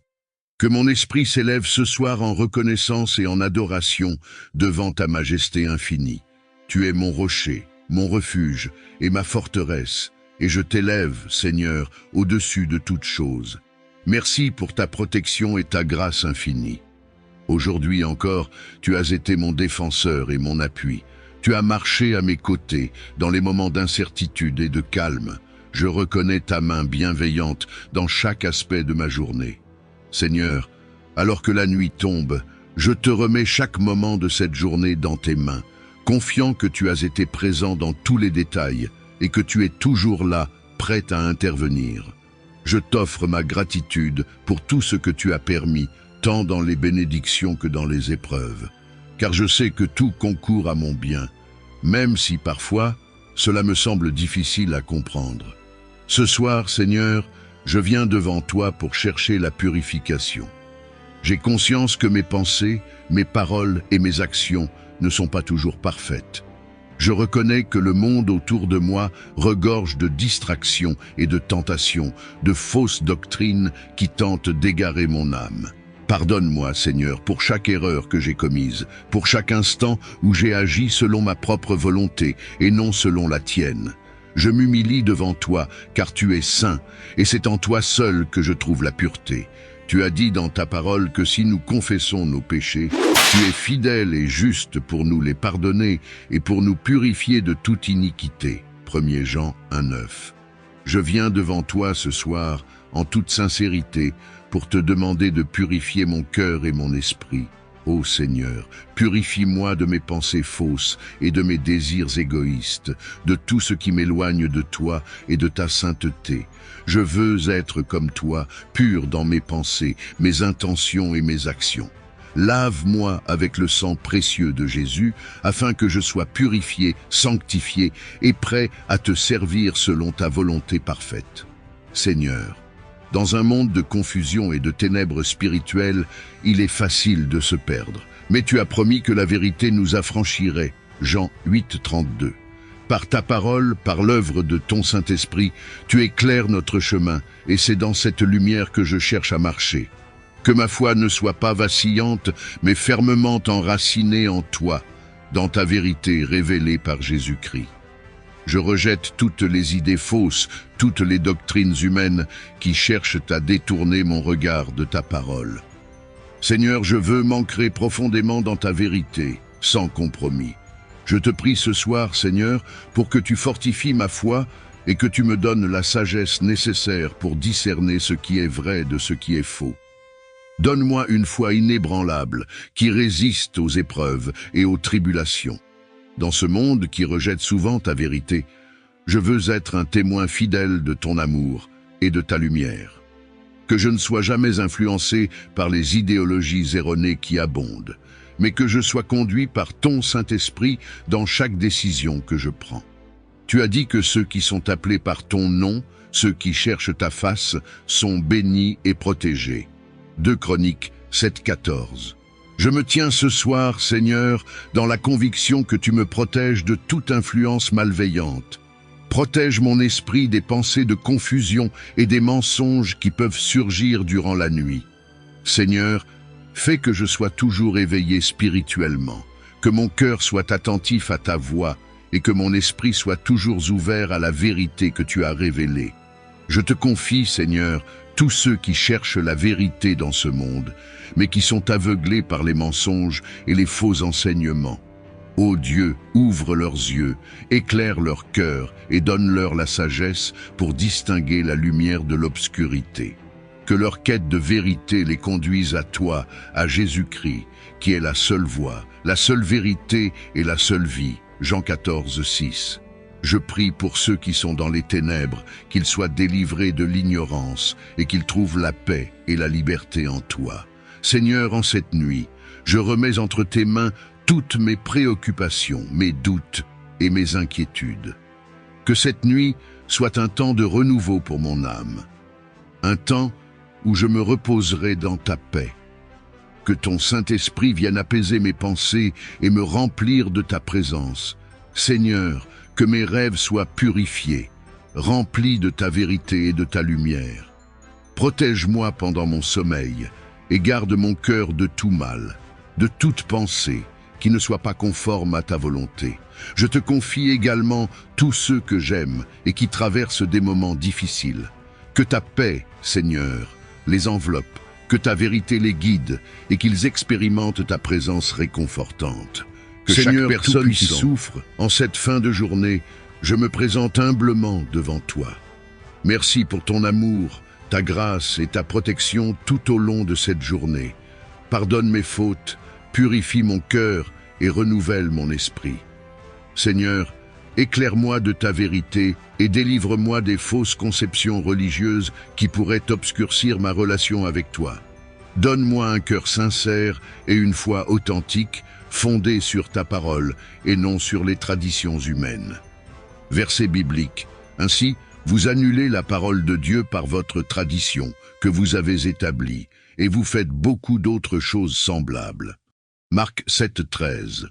Que mon esprit s'élève ce soir en reconnaissance et en adoration devant ta majesté infinie. Tu es mon rocher, mon refuge et ma forteresse, et je t'élève, Seigneur, au-dessus de toutes choses. Merci pour ta protection et ta grâce infinie. Aujourd'hui encore, tu as été mon défenseur et mon appui. Tu as marché à mes côtés dans les moments d'incertitude et de calme. Je reconnais ta main bienveillante dans chaque aspect de ma journée. Seigneur, alors que la nuit tombe, je te remets chaque moment de cette journée dans tes mains, confiant que tu as été présent dans tous les détails et que tu es toujours là, prêt à intervenir. Je t'offre ma gratitude pour tout ce que tu as permis, tant dans les bénédictions que dans les épreuves, car je sais que tout concourt à mon bien, même si parfois cela me semble difficile à comprendre. Ce soir, Seigneur, je viens devant toi pour chercher la purification. J'ai conscience que mes pensées, mes paroles et mes actions ne sont pas toujours parfaites. Je reconnais que le monde autour de moi regorge de distractions et de tentations, de fausses doctrines qui tentent d'égarer mon âme. Pardonne-moi, Seigneur, pour chaque erreur que j'ai commise, pour chaque instant où j'ai agi selon ma propre volonté et non selon la tienne. Je m'humilie devant toi, car tu es saint, et c'est en toi seul que je trouve la pureté. Tu as dit dans ta parole que si nous confessons nos péchés, tu es fidèle et juste pour nous les pardonner et pour nous purifier de toute iniquité. 1 Jean 1,9. Je viens devant toi ce soir, en toute sincérité, pour te demander de purifier mon cœur et mon esprit. Ô Seigneur, purifie-moi de mes pensées fausses et de mes désirs égoïstes, de tout ce qui m'éloigne de toi et de ta sainteté. Je veux être comme toi, pur dans mes pensées, mes intentions et mes actions. Lave-moi avec le sang précieux de Jésus, afin que je sois purifié, sanctifié et prêt à te servir selon ta volonté parfaite. Seigneur, dans un monde de confusion et de ténèbres spirituelles, il est facile de se perdre. Mais tu as promis que la vérité nous affranchirait. Jean 8, 32. Par ta parole, par l'œuvre de ton Saint-Esprit, tu éclaires notre chemin, et c'est dans cette lumière que je cherche à marcher. Que ma foi ne soit pas vacillante, mais fermement enracinée en toi, dans ta vérité révélée par Jésus-Christ. Je rejette toutes les idées fausses, toutes les doctrines humaines qui cherchent à détourner mon regard de ta parole. Seigneur, je veux m'ancrer profondément dans ta vérité, sans compromis. Je te prie ce soir, Seigneur, pour que tu fortifies ma foi et que tu me donnes la sagesse nécessaire pour discerner ce qui est vrai de ce qui est faux. Donne-moi une foi inébranlable qui résiste aux épreuves et aux tribulations. Dans ce monde qui rejette souvent ta vérité, je veux être un témoin fidèle de ton amour et de ta lumière. Que je ne sois jamais influencé par les idéologies erronées qui abondent, mais que je sois conduit par ton Saint-Esprit dans chaque décision que je prends. Tu as dit que ceux qui sont appelés par ton nom, ceux qui cherchent ta face, sont bénis et protégés. 2 Chroniques 7, 14. Je me tiens ce soir, Seigneur, dans la conviction que tu me protèges de toute influence malveillante. Protège mon esprit des pensées de confusion et des mensonges qui peuvent surgir durant la nuit. Seigneur, fais que je sois toujours éveillé spirituellement, que mon cœur soit attentif à ta voix et que mon esprit soit toujours ouvert à la vérité que tu as révélée. Je te confie, Seigneur, tous ceux qui cherchent la vérité dans ce monde, mais qui sont aveuglés par les mensonges et les faux enseignements. Ô Dieu, ouvre leurs yeux, éclaire leur cœur et donne-leur la sagesse pour distinguer la lumière de l'obscurité. Que leur quête de vérité les conduise à toi, à Jésus-Christ, qui est la seule voie, la seule vérité et la seule vie. Jean 14, 6. Je prie pour ceux qui sont dans les ténèbres, qu'ils soient délivrés de l'ignorance et qu'ils trouvent la paix et la liberté en toi. Seigneur, en cette nuit, je remets entre tes mains toutes mes préoccupations, mes doutes et mes inquiétudes. Que cette nuit soit un temps de renouveau pour mon âme, un temps où je me reposerai dans ta paix. Que ton Saint-Esprit vienne apaiser mes pensées et me remplir de ta présence. Seigneur, que mes rêves soient purifiés, remplis de ta vérité et de ta lumière. Protège-moi pendant mon sommeil et garde mon cœur de tout mal, de toute pensée qui ne soit pas conforme à ta volonté. Je te confie également tous ceux que j'aime et qui traversent des moments difficiles. Que ta paix, Seigneur, les enveloppe, que ta vérité les guide et qu'ils expérimentent ta présence réconfortante. Que Seigneur, chaque personne qui souffre, en cette fin de journée, je me présente humblement devant toi. Merci pour ton amour, ta grâce et ta protection tout au long de cette journée. Pardonne mes fautes, purifie mon cœur et renouvelle mon esprit. Seigneur, éclaire-moi de ta vérité et délivre-moi des fausses conceptions religieuses qui pourraient obscurcir ma relation avec toi. Donne-moi un cœur sincère et une foi authentique, fondée sur ta parole et non sur les traditions humaines. Verset biblique. Ainsi, vous annulez la parole de Dieu par votre tradition que vous avez établie, et vous faites beaucoup d'autres choses semblables. Marc 7, 13.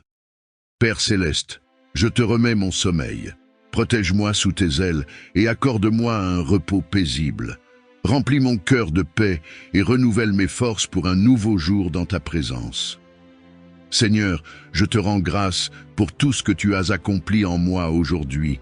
Père céleste, Je te remets mon sommeil. Protège-moi sous tes ailes et accorde-moi un repos paisible. Remplis mon cœur de paix et renouvelle mes forces pour un nouveau jour dans ta présence. Seigneur, je te rends grâce pour tout ce que tu as accompli en moi aujourd'hui,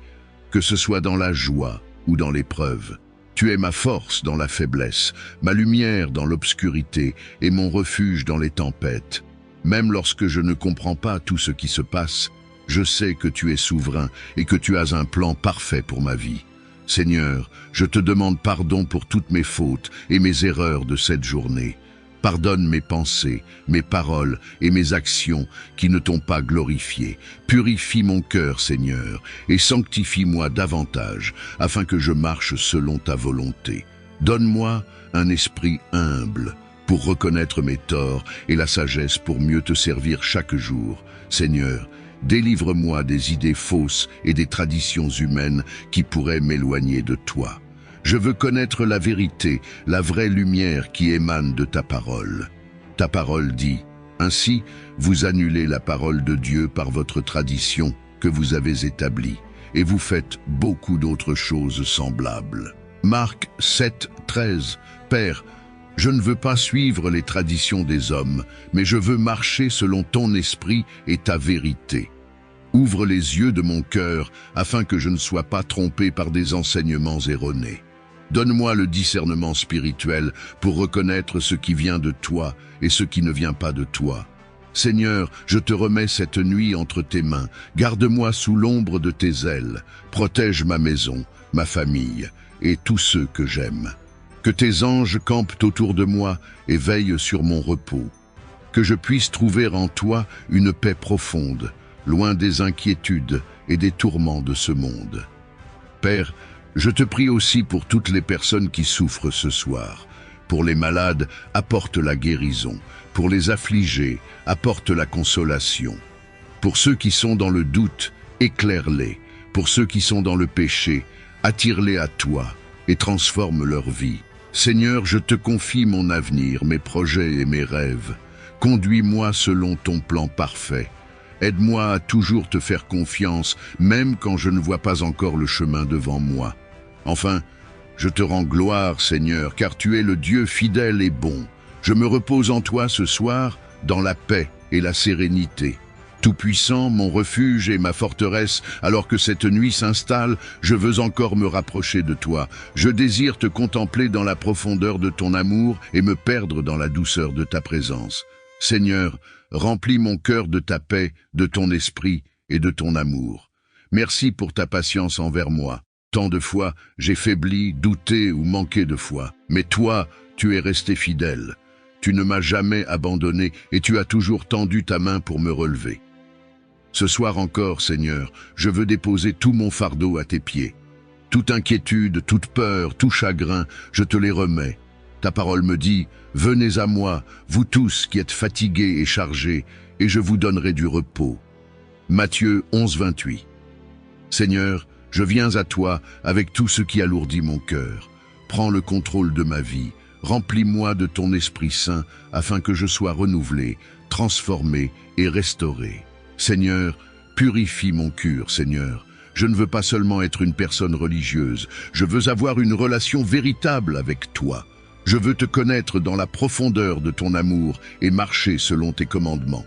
que ce soit dans la joie ou dans l'épreuve. Tu es ma force dans la faiblesse, ma lumière dans l'obscurité et mon refuge dans les tempêtes. Même lorsque je ne comprends pas tout ce qui se passe, je sais que tu es souverain et que tu as un plan parfait pour ma vie. Seigneur, je te demande pardon pour toutes mes fautes et mes erreurs de cette journée. Pardonne mes pensées, mes paroles et mes actions qui ne t'ont pas glorifié. Purifie mon cœur, Seigneur, et sanctifie-moi davantage, afin que je marche selon ta volonté. Donne-moi un esprit humble pour reconnaître mes torts et la sagesse pour mieux te servir chaque jour. Seigneur, délivre-moi des idées fausses et des traditions humaines qui pourraient m'éloigner de toi. Je veux connaître la vérité, la vraie lumière qui émane de ta parole. Ta parole dit, ainsi, vous annulez la parole de Dieu par votre tradition que vous avez établie, et vous faites beaucoup d'autres choses semblables. Marc 7, 13. Père, je ne veux pas suivre les traditions des hommes, mais je veux marcher selon ton esprit et ta vérité. Ouvre les yeux de mon cœur afin que je ne sois pas trompé par des enseignements erronés. Donne-moi le discernement spirituel pour reconnaître ce qui vient de toi et ce qui ne vient pas de toi. Seigneur, je te remets cette nuit entre tes mains. Garde-moi sous l'ombre de tes ailes. Protège ma maison, ma famille et tous ceux que j'aime. Que tes anges campent autour de moi et veillent sur mon repos. Que je puisse trouver en toi une paix profonde, loin des inquiétudes et des tourments de ce monde. Père, je te prie aussi pour toutes les personnes qui souffrent ce soir. Pour les malades, apporte la guérison. Pour les affligés, apporte la consolation. Pour ceux qui sont dans le doute, éclaire-les. Pour ceux qui sont dans le péché, attire-les à toi et transforme leur vie. Seigneur, je te confie mon avenir, mes projets et mes rêves. Conduis-moi selon ton plan parfait. Aide-moi à toujours te faire confiance, même quand je ne vois pas encore le chemin devant moi. Enfin, je te rends gloire, Seigneur, car tu es le Dieu fidèle et bon. Je me repose en toi ce soir, dans la paix et la sérénité. Tout-puissant, mon refuge et ma forteresse, alors que cette nuit s'installe, je veux encore me rapprocher de toi. Je désire te contempler dans la profondeur de ton amour et me perdre dans la douceur de ta présence. Seigneur, remplis mon cœur de ta paix, de ton esprit et de ton amour. Merci pour ta patience envers moi. Tant de fois, j'ai faibli, douté ou manqué de foi. Mais toi, tu es resté fidèle. Tu ne m'as jamais abandonné et tu as toujours tendu ta main pour me relever. Ce soir encore, Seigneur, je veux déposer tout mon fardeau à tes pieds. Toute inquiétude, toute peur, tout chagrin, je te les remets. Ta parole me dit, « Venez à moi, vous tous qui êtes fatigués et chargés, et je vous donnerai du repos. » Matthieu 11, 28. Seigneur, je viens à toi avec tout ce qui alourdit mon cœur. Prends le contrôle de ma vie, remplis-moi de ton Esprit Saint afin que je sois renouvelé, transformé et restauré. Seigneur, purifie mon cœur, Seigneur. Je ne veux pas seulement être une personne religieuse, je veux avoir une relation véritable avec toi. Je veux te connaître dans la profondeur de ton amour et marcher selon tes commandements.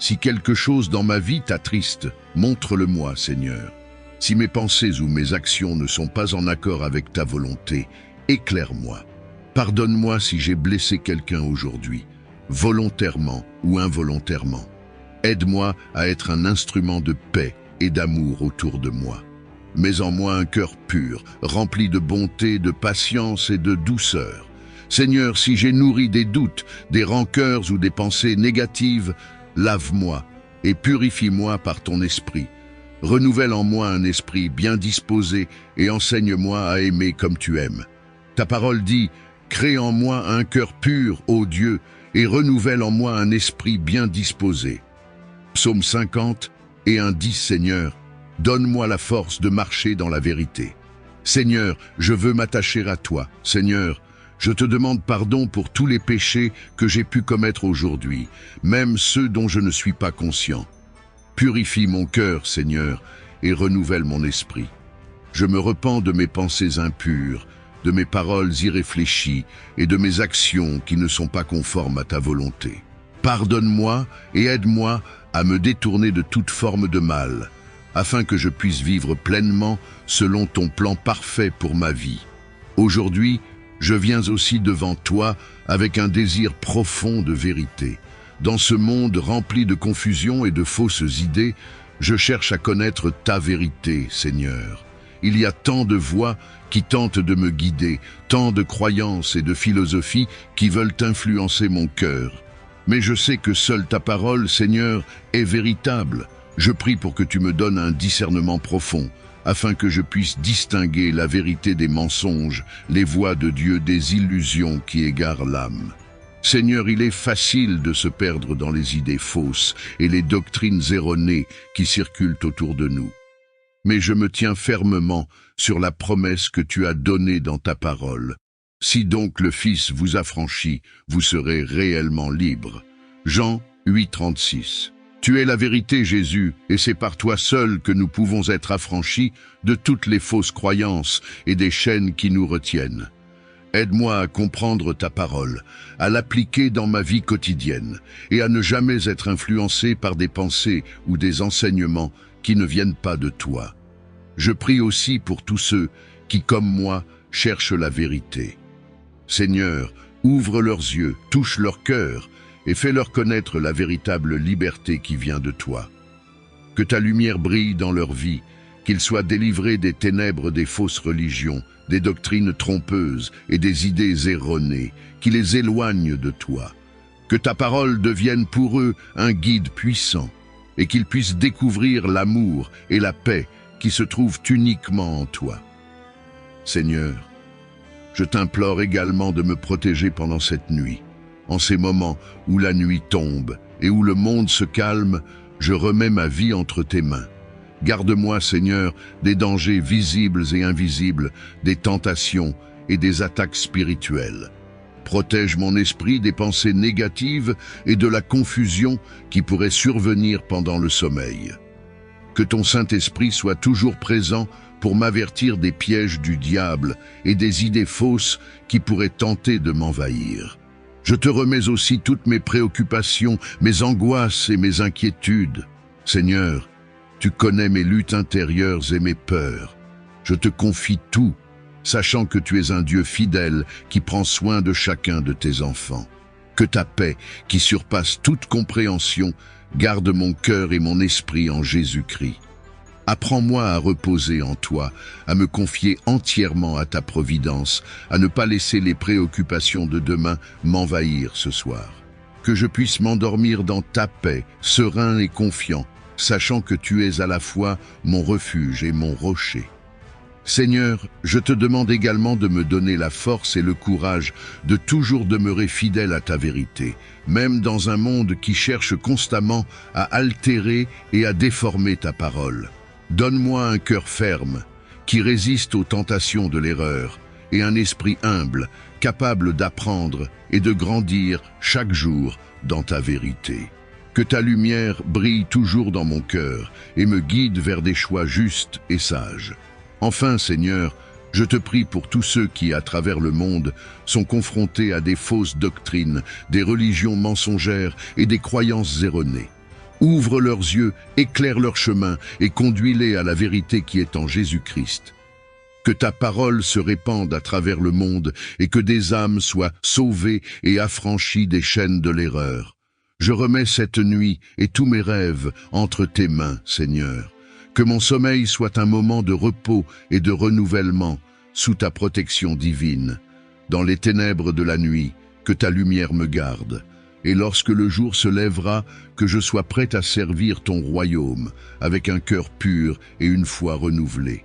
Si quelque chose dans ma vie t'attriste, montre-le-moi, Seigneur. Si mes pensées ou mes actions ne sont pas en accord avec ta volonté, éclaire-moi. Pardonne-moi si j'ai blessé quelqu'un aujourd'hui, volontairement ou involontairement. Aide-moi à être un instrument de paix et d'amour autour de moi. Mets en moi un cœur pur, rempli de bonté, de patience et de douceur. Seigneur, si j'ai nourri des doutes, des rancœurs ou des pensées négatives, lave-moi et purifie-moi par ton esprit. Renouvelle en moi un esprit bien disposé et enseigne-moi à aimer comme tu aimes. Ta parole dit, « Crée en moi un cœur pur, ô Dieu, et renouvelle en moi un esprit bien disposé. » Psaume 50 et 10, Seigneur, donne-moi la force de marcher dans la vérité. Seigneur, je veux m'attacher à toi. Seigneur, je te demande pardon pour tous les péchés que j'ai pu commettre aujourd'hui, même ceux dont je ne suis pas conscient. Purifie mon cœur, Seigneur, et renouvelle mon esprit. Je me repens de mes pensées impures, de mes paroles irréfléchies et de mes actions qui ne sont pas conformes à ta volonté. Pardonne-moi et aide-moi à me détourner de toute forme de mal, afin que je puisse vivre pleinement selon ton plan parfait pour ma vie. Aujourd'hui, je viens aussi devant toi avec un désir profond de vérité. Dans ce monde rempli de confusion et de fausses idées, je cherche à connaître ta vérité, Seigneur. Il y a tant de voix qui tentent de me guider, tant de croyances et de philosophies qui veulent influencer mon cœur. Mais je sais que seule ta parole, Seigneur, est véritable. Je prie pour que tu me donnes un discernement profond, afin que je puisse distinguer la vérité des mensonges, les voix de Dieu des illusions qui égarent l'âme. Seigneur, il est facile de se perdre dans les idées fausses et les doctrines erronées qui circulent autour de nous. Mais je me tiens fermement sur la promesse que tu as donnée dans ta parole. Si donc le Fils vous affranchit, vous serez réellement libres. Jean 8,36. Tu es la vérité, Jésus, et c'est par toi seul que nous pouvons être affranchis de toutes les fausses croyances et des chaînes qui nous retiennent. Aide-moi à comprendre ta parole, à l'appliquer dans ma vie quotidienne et à ne jamais être influencé par des pensées ou des enseignements qui ne viennent pas de toi. Je prie aussi pour tous ceux qui, comme moi, cherchent la vérité. Seigneur, ouvre leurs yeux, touche leur cœur et fais-leur connaître la véritable liberté qui vient de toi. Que ta lumière brille dans leur vie, qu'ils soient délivrés des ténèbres des fausses religions, des doctrines trompeuses et des idées erronées, qui les éloignent de toi. Que ta parole devienne pour eux un guide puissant, et qu'ils puissent découvrir l'amour et la paix qui se trouvent uniquement en toi. Seigneur, je t'implore également de me protéger pendant cette nuit. En ces moments où la nuit tombe et où le monde se calme, je remets ma vie entre tes mains. Garde-moi, Seigneur, des dangers visibles et invisibles, des tentations et des attaques spirituelles. Protège mon esprit des pensées négatives et de la confusion qui pourrait survenir pendant le sommeil. Que ton Saint-Esprit soit toujours présent pour m'avertir des pièges du diable et des idées fausses qui pourraient tenter de m'envahir. Je te remets aussi toutes mes préoccupations, mes angoisses et mes inquiétudes. Seigneur, tu connais mes luttes intérieures et mes peurs. Je te confie tout, sachant que tu es un Dieu fidèle qui prend soin de chacun de tes enfants. Que ta paix, qui surpasse toute compréhension, garde mon cœur et mon esprit en Jésus-Christ. Apprends-moi à reposer en toi, à me confier entièrement à ta providence, à ne pas laisser les préoccupations de demain m'envahir ce soir. Que je puisse m'endormir dans ta paix, serein et confiant, sachant que tu es à la fois mon refuge et mon rocher. Seigneur, je te demande également de me donner la force et le courage de toujours demeurer fidèle à ta vérité, même dans un monde qui cherche constamment à altérer et à déformer ta parole. Donne-moi un cœur ferme, qui résiste aux tentations de l'erreur, et un esprit humble, capable d'apprendre et de grandir chaque jour dans ta vérité. Que ta lumière brille toujours dans mon cœur et me guide vers des choix justes et sages. Enfin, Seigneur, je te prie pour tous ceux qui, à travers le monde, sont confrontés à des fausses doctrines, des religions mensongères et des croyances erronées. Ouvre leurs yeux, éclaire leur chemin et conduis-les à la vérité qui est en Jésus-Christ. Que ta parole se répande à travers le monde et que des âmes soient sauvées et affranchies des chaînes de l'erreur. Je remets cette nuit et tous mes rêves entre tes mains, Seigneur. Que mon sommeil soit un moment de repos et de renouvellement sous ta protection divine. Dans les ténèbres de la nuit, que ta lumière me garde. Et lorsque le jour se lèvera, que je sois prêt à servir ton royaume, avec un cœur pur et une foi renouvelée.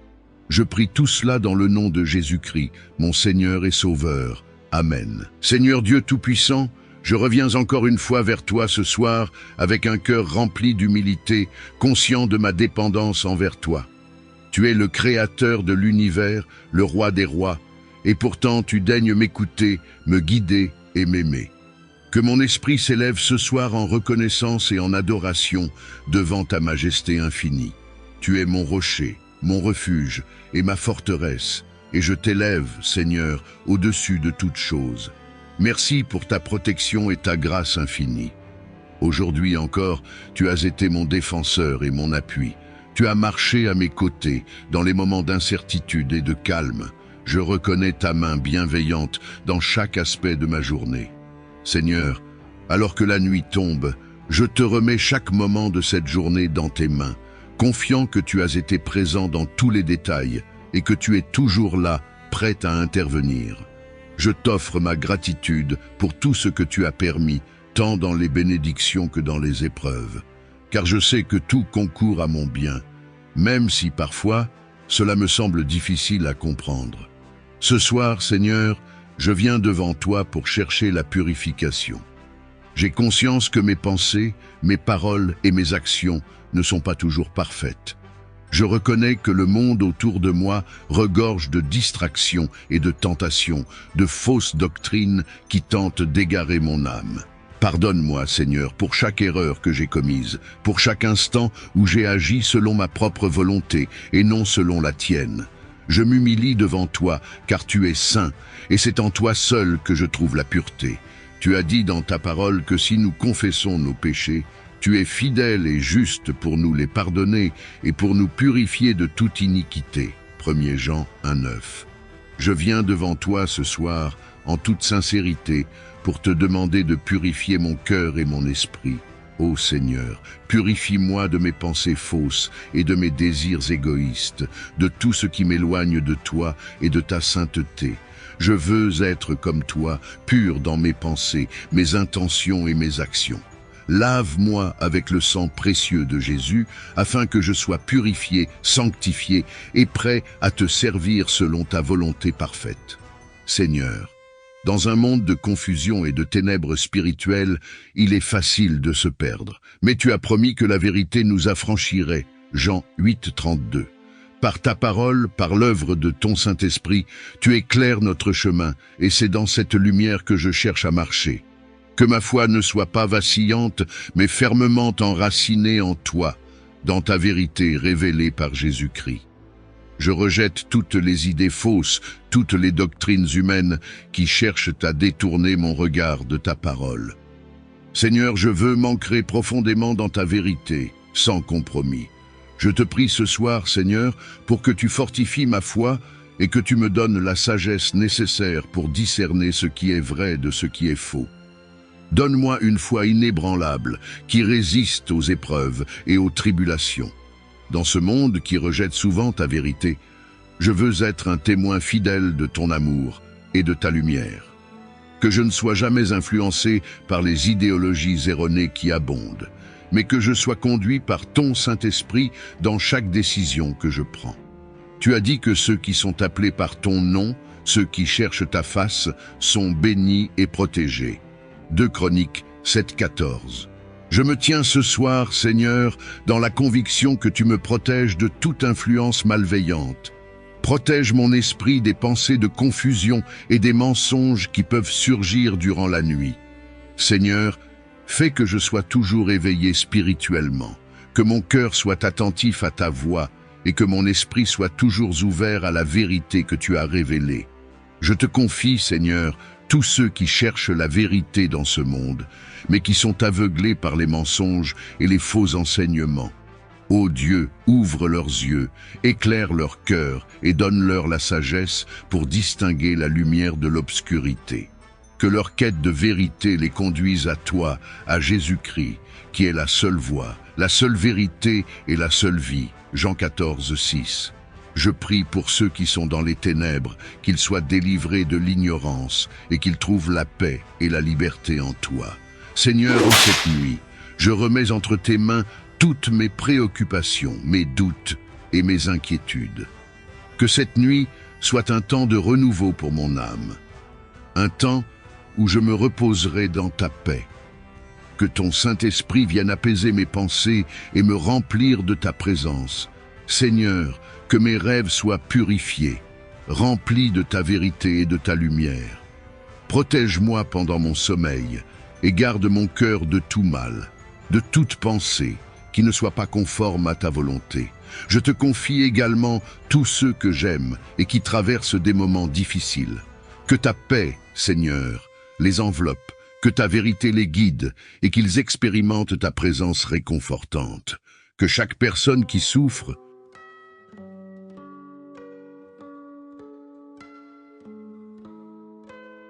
Je prie tout cela dans le nom de Jésus-Christ, mon Seigneur et Sauveur. Amen. Seigneur Dieu Tout-Puissant, je reviens encore une fois vers toi ce soir avec un cœur rempli d'humilité, conscient de ma dépendance envers toi. Tu es le Créateur de l'univers, le Roi des rois, et pourtant tu daignes m'écouter, me guider et m'aimer. Que mon esprit s'élève ce soir en reconnaissance et en adoration devant ta majesté infinie. Tu es mon rocher, mon refuge et ma forteresse, et je t'élève, Seigneur, au-dessus de toutes choses. Merci pour ta protection et ta grâce infinie. Aujourd'hui encore, tu as été mon défenseur et mon appui. Tu as marché à mes côtés dans les moments d'incertitude et de calme. Je reconnais ta main bienveillante dans chaque aspect de ma journée. Seigneur, alors que la nuit tombe, je te remets chaque moment de cette journée dans tes mains, confiant que tu as été présent dans tous les détails et que tu es toujours là, prêt à intervenir. Je t'offre ma gratitude pour tout ce que tu as permis, tant dans les bénédictions que dans les épreuves, car je sais que tout concourt à mon bien, même si parfois cela me semble difficile à comprendre. Ce soir, Seigneur, je viens devant toi pour chercher la purification. J'ai conscience que mes pensées, mes paroles et mes actions ne sont pas toujours parfaites. Je reconnais que le monde autour de moi regorge de distractions et de tentations, de fausses doctrines qui tentent d'égarer mon âme. Pardonne-moi, Seigneur, pour chaque erreur que j'ai commise, pour chaque instant où j'ai agi selon ma propre volonté et non selon la tienne. Je m'humilie devant toi, car tu es saint, et c'est en toi seul que je trouve la pureté. Tu as dit dans ta parole que si nous confessons nos péchés, tu es fidèle et juste pour nous les pardonner et pour nous purifier de toute iniquité. 1 Jean 1,9. Je viens devant toi ce soir, en toute sincérité, pour te demander de purifier mon cœur et mon esprit. Ô Seigneur, purifie-moi de mes pensées fausses et de mes désirs égoïstes, de tout ce qui m'éloigne de toi et de ta sainteté. Je veux être comme toi, pur dans mes pensées, mes intentions et mes actions. Lave-moi avec le sang précieux de Jésus, afin que je sois purifié, sanctifié et prêt à te servir selon ta volonté parfaite. Seigneur, dans un monde de confusion et de ténèbres spirituelles, il est facile de se perdre. Mais tu as promis que la vérité nous affranchirait. Jean 8, 32. Par ta parole, par l'œuvre de ton Saint-Esprit, tu éclaires notre chemin, et c'est dans cette lumière que je cherche à marcher. Que ma foi ne soit pas vacillante, mais fermement enracinée en toi, dans ta vérité révélée par Jésus-Christ. Je rejette toutes les idées fausses, toutes les doctrines humaines qui cherchent à détourner mon regard de ta parole. Seigneur, je veux m'ancrer profondément dans ta vérité, sans compromis. Je te prie ce soir, Seigneur, pour que tu fortifies ma foi et que tu me donnes la sagesse nécessaire pour discerner ce qui est vrai de ce qui est faux. Donne-moi une foi inébranlable qui résiste aux épreuves et aux tribulations. Dans ce monde qui rejette souvent ta vérité, je veux être un témoin fidèle de ton amour et de ta lumière. Que je ne sois jamais influencé par les idéologies erronées qui abondent, mais que je sois conduit par ton Saint-Esprit dans chaque décision que je prends. Tu as dit que ceux qui sont appelés par ton nom, ceux qui cherchent ta face, sont bénis et protégés. 2 Chroniques 7, 14. Je me tiens ce soir, Seigneur, dans la conviction que tu me protèges de toute influence malveillante. Protège mon esprit des pensées de confusion et des mensonges qui peuvent surgir durant la nuit. Seigneur, fais que je sois toujours éveillé spirituellement, que mon cœur soit attentif à ta voix et que mon esprit soit toujours ouvert à la vérité que tu as révélée. Je te confie, Seigneur, tous ceux qui cherchent la vérité dans ce monde, mais qui sont aveuglés par les mensonges et les faux enseignements. Ô Dieu, ouvre leurs yeux, éclaire leur cœur et donne-leur la sagesse pour distinguer la lumière de l'obscurité. Que leur quête de vérité les conduise à toi, à Jésus-Christ, qui est la seule voie, la seule vérité et la seule vie. Jean 14, 6. Je prie pour ceux qui sont dans les ténèbres, qu'ils soient délivrés de l'ignorance et qu'ils trouvent la paix et la liberté en toi. Seigneur, en cette nuit, je remets entre tes mains toutes mes préoccupations, mes doutes et mes inquiétudes. Que cette nuit soit un temps de renouveau pour mon âme, un temps où je me reposerai dans ta paix. Que ton Saint-Esprit vienne apaiser mes pensées et me remplir de ta présence. Seigneur, que mes rêves soient purifiés, remplis de ta vérité et de ta lumière. Protège-moi pendant mon sommeil, et garde mon cœur de tout mal, de toute pensée qui ne soit pas conforme à ta volonté. Je te confie également tous ceux que j'aime et qui traversent des moments difficiles. Que ta paix, Seigneur, les enveloppe, que ta vérité les guide et qu'ils expérimentent ta présence réconfortante. Que chaque personne qui souffre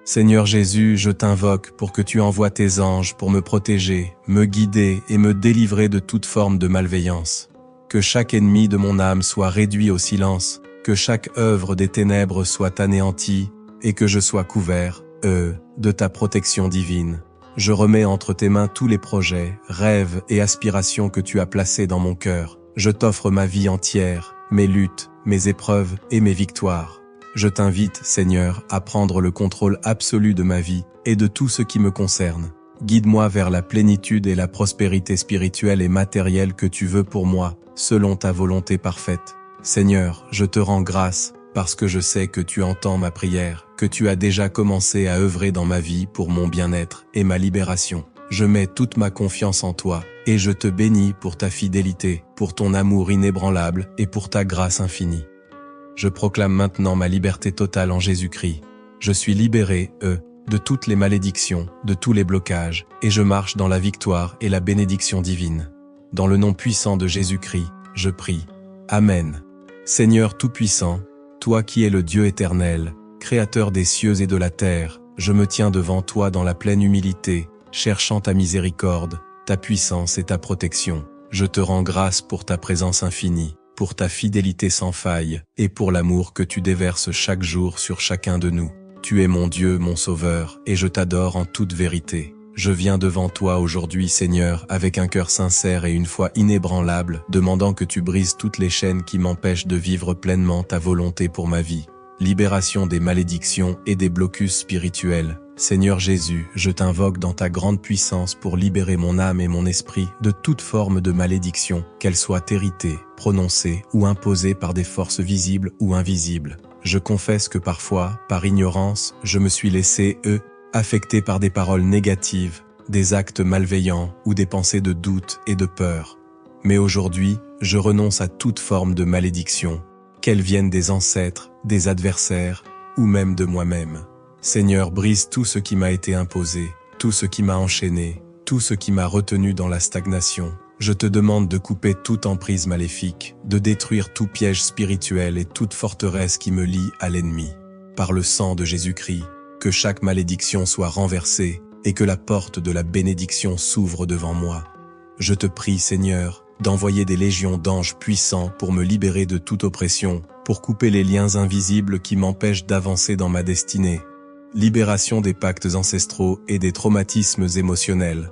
Seigneur Jésus, je t'invoque pour que tu envoies tes anges pour me protéger, me guider et me délivrer de toute forme de malveillance. Que chaque ennemi de mon âme soit réduit au silence, que chaque œuvre des ténèbres soit anéantie et que je sois couvert, de ta protection divine. Je remets entre tes mains tous les projets, rêves et aspirations que tu as placés dans mon cœur. Je t'offre ma vie entière, mes luttes, mes épreuves et mes victoires. Je t'invite, Seigneur, à prendre le contrôle absolu de ma vie et de tout ce qui me concerne. Guide-moi vers la plénitude et la prospérité spirituelle et matérielle que tu veux pour moi, selon ta volonté parfaite. Seigneur, je te rends grâce, parce que je sais que tu entends ma prière, que tu as déjà commencé à œuvrer dans ma vie pour mon bien-être et ma libération. Je mets toute ma confiance en toi, et je te bénis pour ta fidélité, pour ton amour inébranlable et pour ta grâce infinie. Je proclame maintenant ma liberté totale en Jésus-Christ. Je suis libéré, de toutes les malédictions, de tous les blocages, et je marche dans la victoire et la bénédiction divine. Dans le nom puissant de Jésus-Christ, je prie. Amen. Seigneur Tout-Puissant, toi qui es le Dieu éternel, Créateur des cieux et de la terre, je me tiens devant toi dans la pleine humilité, cherchant ta miséricorde, ta puissance et ta protection. Je te rends grâce pour ta présence infinie, pour ta fidélité sans faille, et pour l'amour que tu déverses chaque jour sur chacun de nous. Tu es mon Dieu, mon Sauveur, et je t'adore en toute vérité. Je viens devant toi aujourd'hui, Seigneur, avec un cœur sincère et une foi inébranlable, demandant que tu brises toutes les chaînes qui m'empêchent de vivre pleinement ta volonté pour ma vie. Libération des malédictions et des blocus spirituels. Seigneur Jésus, je t'invoque dans ta grande puissance pour libérer mon âme et mon esprit de toute forme de malédiction, qu'elle soit héritée, prononcée ou imposée par des forces visibles ou invisibles. Je confesse que parfois, par ignorance, je me suis laissé, affecté par des paroles négatives, des actes malveillants ou des pensées de doute et de peur. Mais aujourd'hui, je renonce à toute forme de malédiction, qu'elle vienne des ancêtres, des adversaires ou même de moi-même. Seigneur, brise tout ce qui m'a été imposé, tout ce qui m'a enchaîné, tout ce qui m'a retenu dans la stagnation. Je te demande de couper toute emprise maléfique, de détruire tout piège spirituel et toute forteresse qui me lie à l'ennemi. Par le sang de Jésus-Christ, que chaque malédiction soit renversée et que la porte de la bénédiction s'ouvre devant moi. Je te prie, Seigneur, d'envoyer des légions d'anges puissants pour me libérer de toute oppression, pour couper les liens invisibles qui m'empêchent d'avancer dans ma destinée. Libération des pactes ancestraux et des traumatismes émotionnels.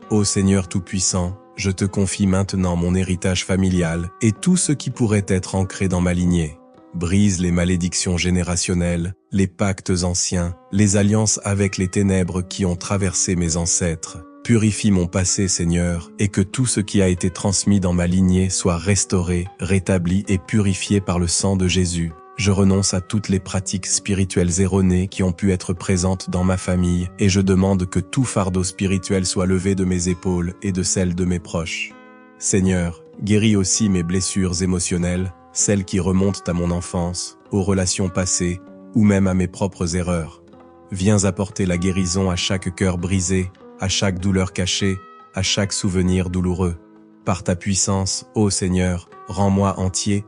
Ô Seigneur Tout-Puissant, je te confie maintenant mon héritage familial et tout ce qui pourrait être ancré dans ma lignée. Brise les malédictions générationnelles, les pactes anciens, les alliances avec les ténèbres qui ont traversé mes ancêtres. Purifie mon passé, Seigneur, et que tout ce qui a été transmis dans ma lignée soit restauré, rétabli et purifié par le sang de Jésus. Je renonce à toutes les pratiques spirituelles erronées qui ont pu être présentes dans ma famille et je demande que tout fardeau spirituel soit levé de mes épaules et de celles de mes proches. Seigneur, guéris aussi mes blessures émotionnelles, celles qui remontent à mon enfance, aux relations passées ou même à mes propres erreurs. Viens apporter la guérison à chaque cœur brisé, à chaque douleur cachée, à chaque souvenir douloureux. Par ta puissance, ô Seigneur, rends-moi entier,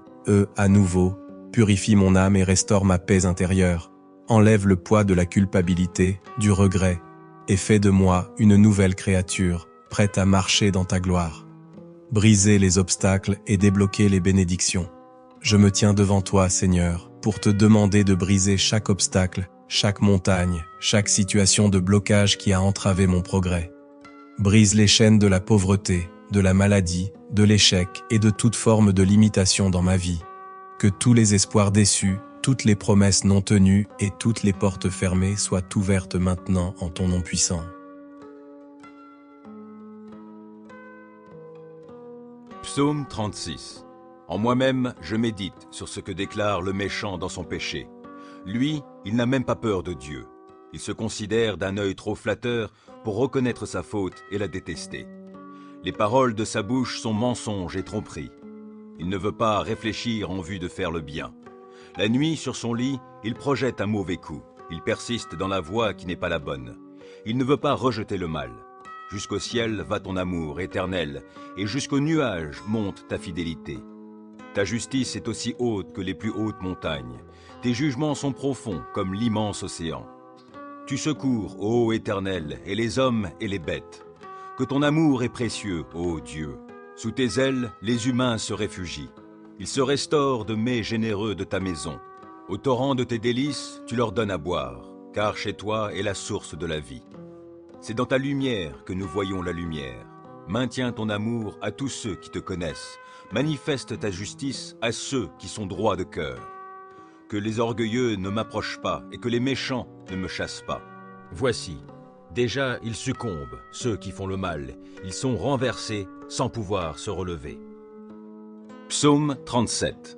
à nouveau. Purifie mon âme et restaure ma paix intérieure. Enlève le poids de la culpabilité, du regret, et fais de moi une nouvelle créature, prête à marcher dans ta gloire. Briser les obstacles et débloquer les bénédictions. Je me tiens devant toi, Seigneur, pour te demander de briser chaque obstacle, chaque montagne, chaque situation de blocage qui a entravé mon progrès. Brise les chaînes de la pauvreté, de la maladie, de l'échec et de toute forme de limitation dans ma vie. Que tous les espoirs déçus, toutes les promesses non tenues et toutes les portes fermées soient ouvertes maintenant en ton nom puissant. Psaume 36. En moi-même, je médite sur ce que déclare le méchant dans son péché. Lui, il n'a même pas peur de Dieu. Il se considère d'un œil trop flatteur pour reconnaître sa faute et la détester. Les paroles de sa bouche sont mensonges et tromperies. Il ne veut pas réfléchir en vue de faire le bien. La nuit, sur son lit, il projette un mauvais coup. Il persiste dans la voie qui n'est pas la bonne. Il ne veut pas rejeter le mal. Jusqu'au ciel va ton amour éternel, et jusqu'aux nuages monte ta fidélité. Ta justice est aussi haute que les plus hautes montagnes. Tes jugements sont profonds comme l'immense océan. Tu secours, ô Éternel, et les hommes et les bêtes. Que ton amour est précieux, ô Dieu. Sous tes ailes, les humains se réfugient. Ils se restaurent de mets généreux de ta maison. Au torrent de tes délices, tu leur donnes à boire, car chez toi est la source de la vie. C'est dans ta lumière que nous voyons la lumière. Maintiens ton amour à tous ceux qui te connaissent. Manifeste ta justice à ceux qui sont droits de cœur. Que les orgueilleux ne m'approchent pas et que les méchants ne me chassent pas. Voici, déjà ils succombent, ceux qui font le mal. Ils sont renversés sans pouvoir se relever. Psaume 37.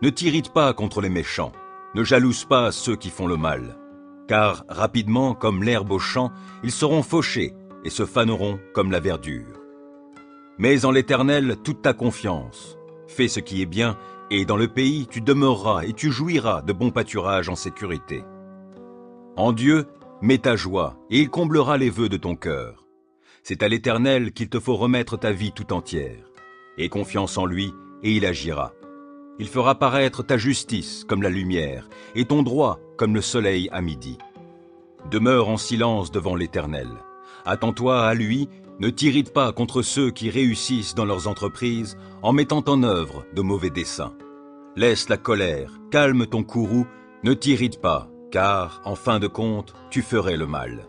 Ne t'irrite pas contre les méchants, ne jalouse pas ceux qui font le mal. Car rapidement, comme l'herbe au champ, ils seront fauchés et se faneront comme la verdure. Mets en l'Éternel toute ta confiance. Fais ce qui est bien, et dans le pays tu demeureras et tu jouiras de bons pâturages en sécurité. En Dieu, mets ta joie, et il comblera les vœux de ton cœur. C'est à l'Éternel qu'il te faut remettre ta vie tout entière. Aie confiance en lui, et il agira. Il fera paraître ta justice comme la lumière, et ton droit comme le soleil à midi. Demeure en silence devant l'Éternel. Attends-toi à lui, ne t'irrite pas contre ceux qui réussissent dans leurs entreprises en mettant en œuvre de mauvais desseins. Laisse la colère, calme ton courroux, ne t'irrite pas, car, en fin de compte, tu ferais le mal.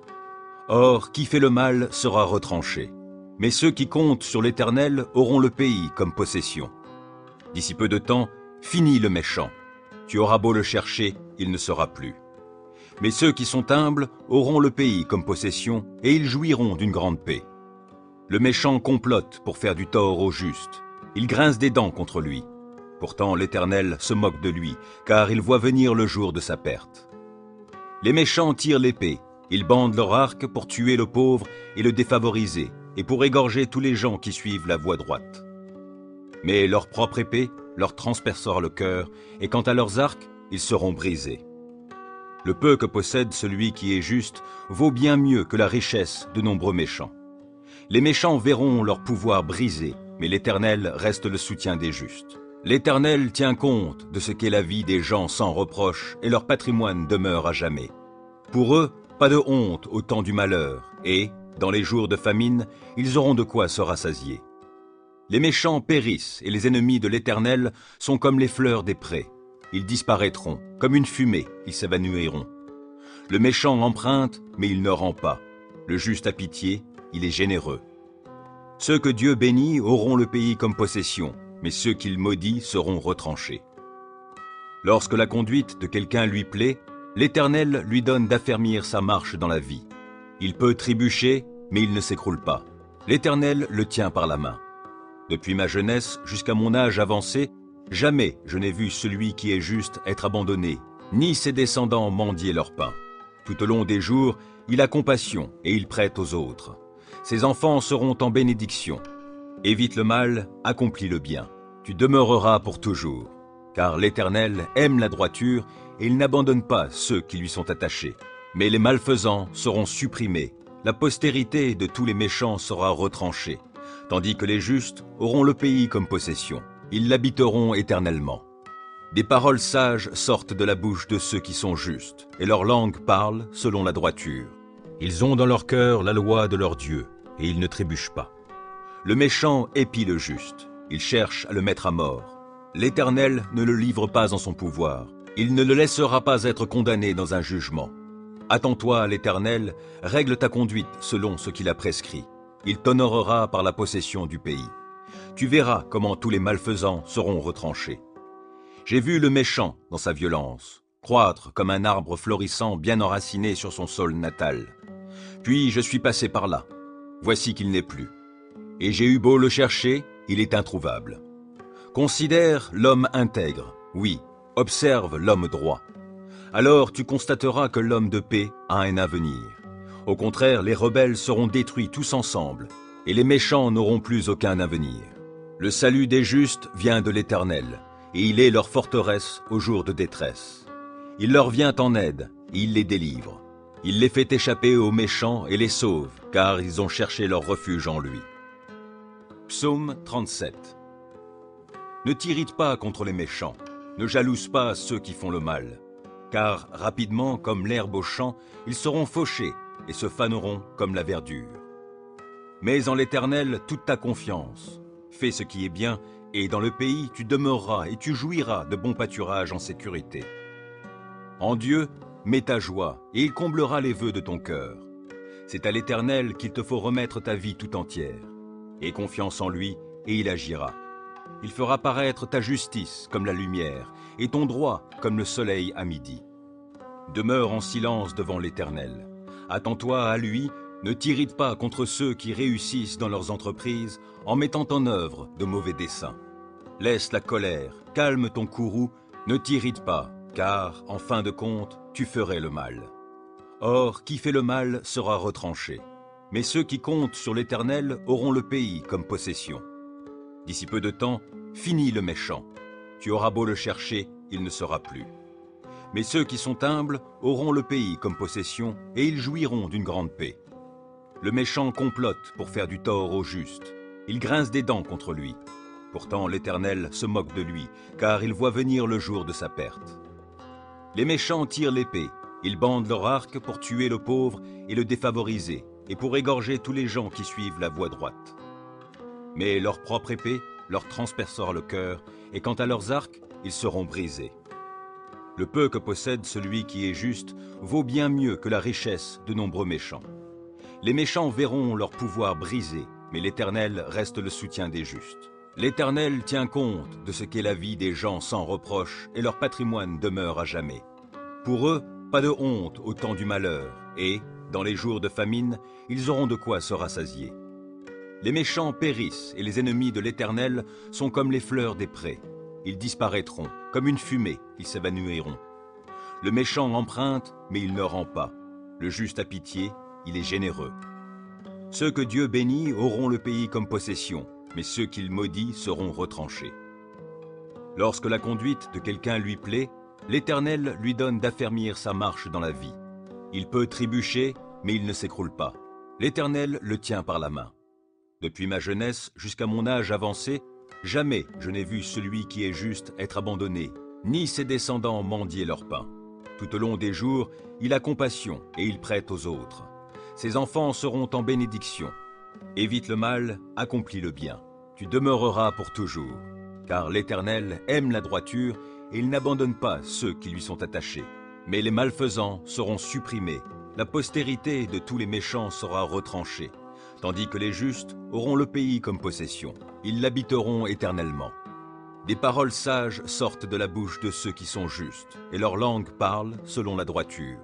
Or, qui fait le mal sera retranché. Mais ceux qui comptent sur l'Éternel auront le pays comme possession. D'ici peu de temps, finis le méchant. Tu auras beau le chercher, il ne sera plus. Mais ceux qui sont humbles auront le pays comme possession, et ils jouiront d'une grande paix. Le méchant complote pour faire du tort au juste. Il grince des dents contre lui. Pourtant l'Éternel se moque de lui, car il voit venir le jour de sa perte. Les méchants tirent l'épée. Ils bandent leur arc pour tuer le pauvre et le défavoriser, et pour égorger tous les gens qui suivent la voie droite. Mais leur propre épée leur transpercera le cœur, et quant à leurs arcs, ils seront brisés. Le peu que possède celui qui est juste vaut bien mieux que la richesse de nombreux méchants. Les méchants verront leur pouvoir brisé, mais l'Éternel reste le soutien des justes. L'Éternel tient compte de ce qu'est la vie des gens sans reproche, et leur patrimoine demeure à jamais. Pour eux, pas de honte au temps du malheur, et, dans les jours de famine, ils auront de quoi se rassasier. Les méchants périssent, et les ennemis de l'Éternel sont comme les fleurs des prés. Ils disparaîtront, comme une fumée, ils s'évanouiront. Le méchant emprunte, mais il ne rend pas. Le juste a pitié, il est généreux. Ceux que Dieu bénit auront le pays comme possession, mais ceux qu'il maudit seront retranchés. Lorsque la conduite de quelqu'un lui plaît, l'Éternel lui donne d'affermir sa marche dans la vie. Il peut trébucher, mais il ne s'écroule pas. L'Éternel le tient par la main. Depuis ma jeunesse jusqu'à mon âge avancé, jamais je n'ai vu celui qui est juste être abandonné, ni ses descendants mendier leur pain. Tout au long des jours, il a compassion et il prête aux autres. Ses enfants seront en bénédiction. Évite le mal, accomplis le bien. Tu demeureras pour toujours. Car l'Éternel aime la droiture et il n'abandonne pas ceux qui lui sont attachés. Mais les malfaisants seront supprimés. La postérité de tous les méchants sera retranchée, tandis que les justes auront le pays comme possession. Ils l'habiteront éternellement. Des paroles sages sortent de la bouche de ceux qui sont justes, et leur langue parle selon la droiture. Ils ont dans leur cœur la loi de leur Dieu, et ils ne trébuchent pas. Le méchant épie le juste, il cherche à le mettre à mort. L'Éternel ne le livre pas en son pouvoir, il ne le laissera pas être condamné dans un jugement. Attends-toi à l'Éternel, règle ta conduite selon ce qu'il a prescrit. Il t'honorera par la possession du pays. Tu verras comment tous les malfaisants seront retranchés. J'ai vu le méchant dans sa violence, croître comme un arbre florissant bien enraciné sur son sol natal. Puis je suis passé par là. Voici qu'il n'est plus. Et j'ai eu beau le chercher, il est introuvable. Considère l'homme intègre, oui, observe l'homme droit. Alors tu constateras que l'homme de paix a un avenir. Au contraire, les rebelles seront détruits tous ensemble, et les méchants n'auront plus aucun avenir. Le salut des justes vient de l'Éternel, et il est leur forteresse au jour de détresse. Il leur vient en aide, et il les délivre. Il les fait échapper aux méchants et les sauve, car ils ont cherché leur refuge en lui. Psaume 37. Ne t'irrite pas contre les méchants, ne jalouse pas ceux qui font le mal, car rapidement, comme l'herbe au champ, ils seront fauchés et se faneront comme la verdure. Mets en l'Éternel toute ta confiance, fais ce qui est bien, et dans le pays tu demeureras et tu jouiras de bons pâturages en sécurité. En Dieu, mets ta joie, et il comblera les vœux de ton cœur. C'est à l'Éternel qu'il te faut remettre ta vie tout entière. Aie confiance en lui, et il agira. Il fera paraître ta justice comme la lumière, et ton droit comme le soleil à midi. Demeure en silence devant l'Éternel. Attends-toi à lui, ne t'irrite pas contre ceux qui réussissent dans leurs entreprises en mettant en œuvre de mauvais desseins. Laisse la colère, calme ton courroux, ne t'irrite pas, car, en fin de compte, tu ferais le mal. Or, qui fait le mal sera retranché. Mais ceux qui comptent sur l'Éternel auront le pays comme possession. D'ici peu de temps, finis le méchant. Tu auras beau le chercher, il ne sera plus. Mais ceux qui sont humbles auront le pays comme possession, et ils jouiront d'une grande paix. Le méchant complote pour faire du tort au juste. Il grince des dents contre lui. Pourtant l'Éternel se moque de lui, car il voit venir le jour de sa perte. Les méchants tirent l'épée, ils bandent leur arc pour tuer le pauvre et le défavoriser, et pour égorger tous les gens qui suivent la voie droite. Mais leur propre épée leur transpercera le cœur, et quant à leurs arcs, ils seront brisés. Le peu que possède celui qui est juste vaut bien mieux que la richesse de nombreux méchants. Les méchants verront leur pouvoir brisé, mais l'Éternel reste le soutien des justes. L'Éternel tient compte de ce qu'est la vie des gens sans reproche, et leur patrimoine demeure à jamais. Pour eux, pas de honte au temps du malheur, et, dans les jours de famine, ils auront de quoi se rassasier. Les méchants périssent, et les ennemis de l'Éternel sont comme les fleurs des prés. Ils disparaîtront, comme une fumée, ils s'évanouiront. Le méchant emprunte, mais il ne rend pas. Le juste a pitié, il est généreux. Ceux que Dieu bénit auront le pays comme possession, mais ceux qu'il maudit seront retranchés. Lorsque la conduite de quelqu'un lui plaît, l'Éternel lui donne d'affermir sa marche dans la vie. Il peut trébucher, mais il ne s'écroule pas. L'Éternel le tient par la main. Depuis ma jeunesse jusqu'à mon âge avancé, jamais je n'ai vu celui qui est juste être abandonné, ni ses descendants mendier leur pain. Tout au long des jours, il a compassion et il prête aux autres. Ses enfants seront en bénédiction. Évite le mal, accomplis le bien. Tu demeureras pour toujours. Car l'Éternel aime la droiture et il n'abandonne pas ceux qui lui sont attachés. Mais les malfaisants seront supprimés. La postérité de tous les méchants sera retranchée. Tandis que les justes auront le pays comme possession. Ils l'habiteront éternellement. Des paroles sages sortent de la bouche de ceux qui sont justes, et leur langue parle selon la droiture.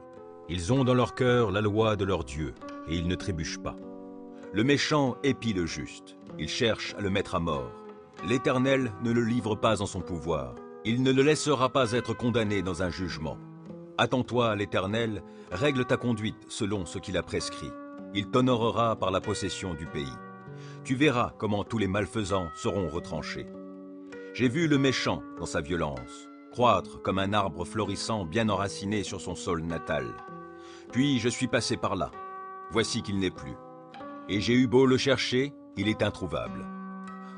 Ils ont dans leur cœur la loi de leur Dieu, et ils ne trébuchent pas. Le méchant épie le juste, il cherche à le mettre à mort. L'Éternel ne le livre pas en son pouvoir, il ne le laissera pas être condamné dans un jugement. Attends-toi à l'Éternel, règle ta conduite selon ce qu'il a prescrit. Il t'honorera par la possession du pays. Tu verras comment tous les malfaisants seront retranchés. J'ai vu le méchant dans sa violence, croître comme un arbre florissant bien enraciné sur son sol natal. Puis je suis passé par là. Voici qu'il n'est plus. Et j'ai eu beau le chercher, il est introuvable.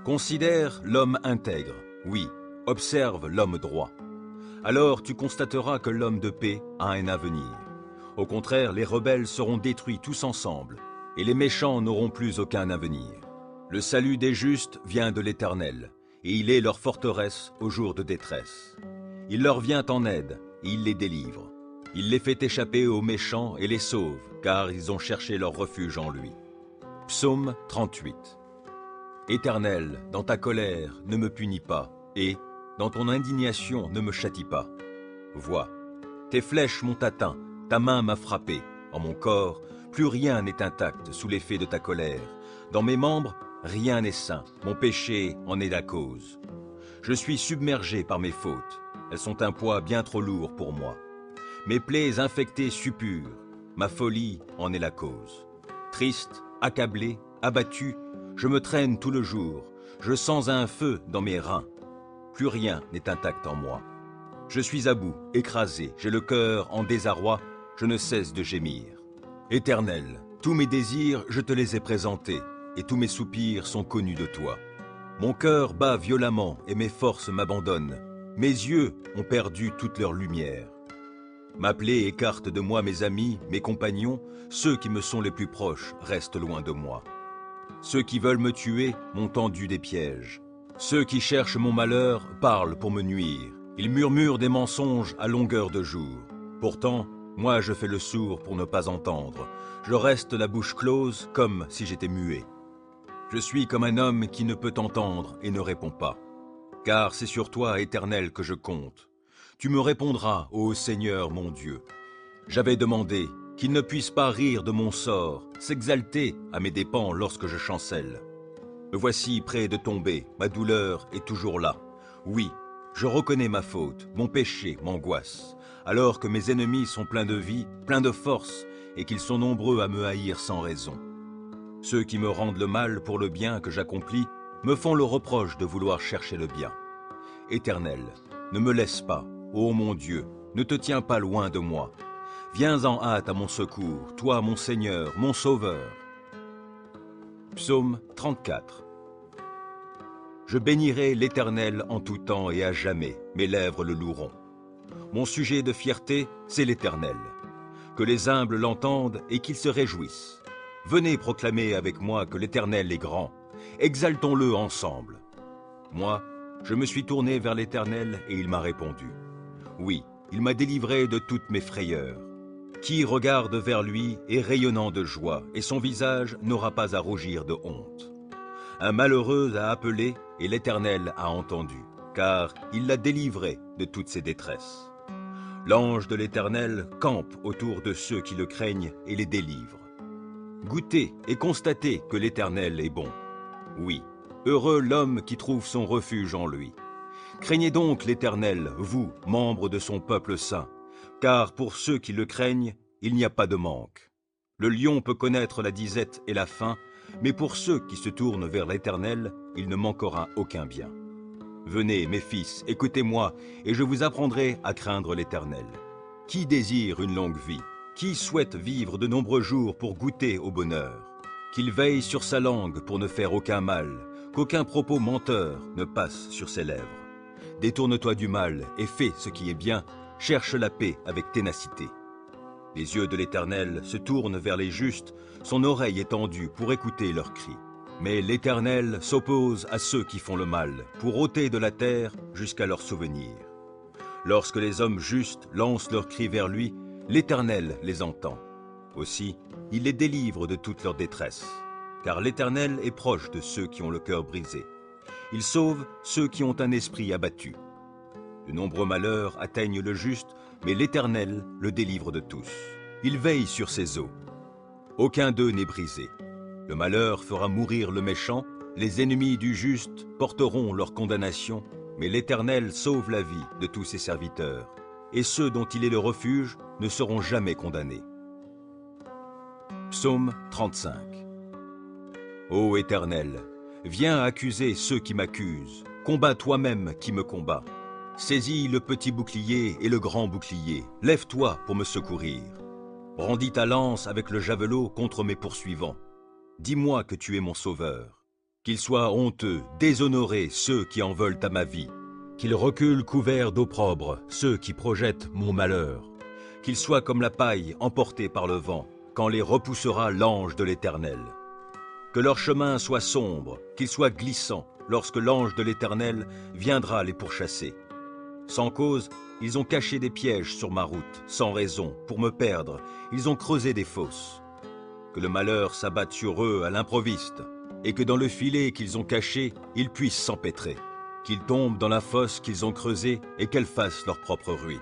Considère l'homme intègre, oui, observe l'homme droit. Alors tu constateras que l'homme de paix a un avenir. Au contraire, les rebelles seront détruits tous ensemble, et les méchants n'auront plus aucun avenir. Le salut des justes vient de l'Éternel, et il est leur forteresse au jour de détresse. Il leur vient en aide, et il les délivre. Il les fait échapper aux méchants et les sauve, car ils ont cherché leur refuge en lui. Psaume 38. Éternel, dans ta colère, ne me punis pas, et, dans ton indignation, ne me châtie pas. Vois, tes flèches m'ont atteint, ta main m'a frappé. En mon corps, plus rien n'est intact sous l'effet de ta colère. Dans mes membres, rien n'est sain, mon péché en est la cause. Je suis submergé par mes fautes, elles sont un poids bien trop lourd pour moi. Mes plaies infectées suppurent, ma folie en est la cause. Triste, accablé, abattu, je me traîne tout le jour, je sens un feu dans mes reins. Plus rien n'est intact en moi. Je suis à bout, écrasé, j'ai le cœur en désarroi, je ne cesse de gémir. Éternel, tous mes désirs, je te les ai présentés, et tous mes soupirs sont connus de toi. Mon cœur bat violemment et mes forces m'abandonnent. Mes yeux ont perdu toute leur lumière. Ma plaie écarte de moi mes amis, mes compagnons, ceux qui me sont les plus proches restent loin de moi. Ceux qui veulent me tuer m'ont tendu des pièges. Ceux qui cherchent mon malheur parlent pour me nuire. Ils murmurent des mensonges à longueur de jour. Pourtant, moi je fais le sourd pour ne pas entendre. Je reste la bouche close comme si j'étais muet. Je suis comme un homme qui ne peut entendre et ne répond pas. Car c'est sur toi, Éternel, que je compte. Tu me répondras, ô Seigneur mon Dieu. J'avais demandé qu'il ne puisse pas rire de mon sort, s'exalter à mes dépens lorsque je chancelle. Me voici près de tomber, ma douleur est toujours là. Oui, je reconnais ma faute, mon péché m'angoisse, alors que mes ennemis sont pleins de vie, pleins de force, et qu'ils sont nombreux à me haïr sans raison. Ceux qui me rendent le mal pour le bien que j'accomplis me font le reproche de vouloir chercher le bien. Éternel, ne me laisse pas, ô mon Dieu, ne te tiens pas loin de moi. Viens en hâte à mon secours, toi mon Seigneur, mon Sauveur. Psaume 34. Je bénirai l'Éternel en tout temps et à jamais, mes lèvres le loueront. Mon sujet de fierté, c'est l'Éternel. Que les humbles l'entendent et qu'ils se réjouissent. Venez proclamer avec moi que l'Éternel est grand. Exaltons-le ensemble. Moi, je me suis tourné vers l'Éternel et il m'a répondu. Oui, il m'a délivré de toutes mes frayeurs. Qui regarde vers lui est rayonnant de joie, et son visage n'aura pas à rougir de honte. Un malheureux a appelé, et l'Éternel a entendu, car il l'a délivré de toutes ses détresses. L'ange de l'Éternel campe autour de ceux qui le craignent et les délivre. Goûtez et constatez que l'Éternel est bon. Oui, heureux l'homme qui trouve son refuge en lui. Craignez donc l'Éternel, vous, membres de son peuple saint, car pour ceux qui le craignent, il n'y a pas de manque. Le lion peut connaître la disette et la faim, mais pour ceux qui se tournent vers l'Éternel, il ne manquera aucun bien. Venez, mes fils, écoutez-moi, et je vous apprendrai à craindre l'Éternel. Qui désire une longue vie? Qui souhaite vivre de nombreux jours pour goûter au bonheur? Qu'il veille sur sa langue pour ne faire aucun mal, qu'aucun propos menteur ne passe sur ses lèvres. Détourne-toi du mal et fais ce qui est bien, cherche la paix avec ténacité. Les yeux de l'Éternel se tournent vers les justes, son oreille est tendue pour écouter leurs cris. Mais l'Éternel s'oppose à ceux qui font le mal, pour ôter de la terre jusqu'à leur souvenir. Lorsque les hommes justes lancent leurs cris vers lui, l'Éternel les entend. Aussi, il les délivre de toute leur détresse. Car l'Éternel est proche de ceux qui ont le cœur brisé. Il sauve ceux qui ont un esprit abattu. De nombreux malheurs atteignent le juste, mais l'Éternel le délivre de tous. Il veille sur ses eaux. Aucun d'eux n'est brisé. Le malheur fera mourir le méchant, les ennemis du juste porteront leur condamnation, mais l'Éternel sauve la vie de tous ses serviteurs, et ceux dont il est le refuge ne seront jamais condamnés. Psaume 35. Ô Éternel, viens accuser ceux qui m'accusent, combats toi-même qui me combats. Saisis le petit bouclier et le grand bouclier, lève-toi pour me secourir. Brandis ta lance avec le javelot contre mes poursuivants. Dis-moi que tu es mon sauveur. Qu'ils soient honteux, déshonorés ceux qui en veulent à ma vie. Qu'ils reculent couverts d'opprobre ceux qui projettent mon malheur. Qu'ils soient comme la paille emportée par le vent, quand les repoussera l'ange de l'Éternel. Que leur chemin soit sombre, qu'il soit glissant, lorsque l'ange de l'Éternel viendra les pourchasser. Sans cause, ils ont caché des pièges sur ma route, sans raison, pour me perdre, ils ont creusé des fosses. Que le malheur s'abatte sur eux à l'improviste, et que dans le filet qu'ils ont caché, ils puissent s'empêtrer. Qu'ils tombent dans la fosse qu'ils ont creusée et qu'elle fasse leur propre ruine.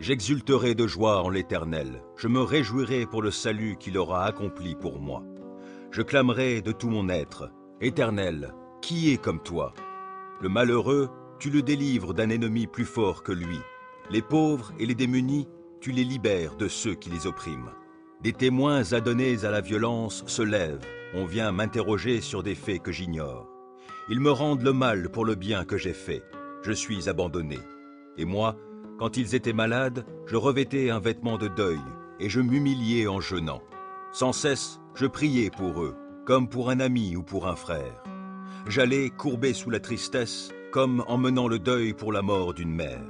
J'exulterai de joie en l'Éternel, je me réjouirai pour le salut qu'il aura accompli pour moi. Je clamerai de tout mon être, Éternel, qui est comme toi? Le malheureux, tu le délivres d'un ennemi plus fort que lui. Les pauvres et les démunis, tu les libères de ceux qui les oppriment. Des témoins adonnés à la violence se lèvent. On vient m'interroger sur des faits que j'ignore. Ils me rendent le mal pour le bien que j'ai fait. Je suis abandonné. Et moi, quand ils étaient malades, je revêtais un vêtement de deuil et je m'humiliais en jeûnant. Sans cesse, je priais pour eux, comme pour un ami ou pour un frère. J'allais courbé sous la tristesse, comme en menant le deuil pour la mort d'une mère.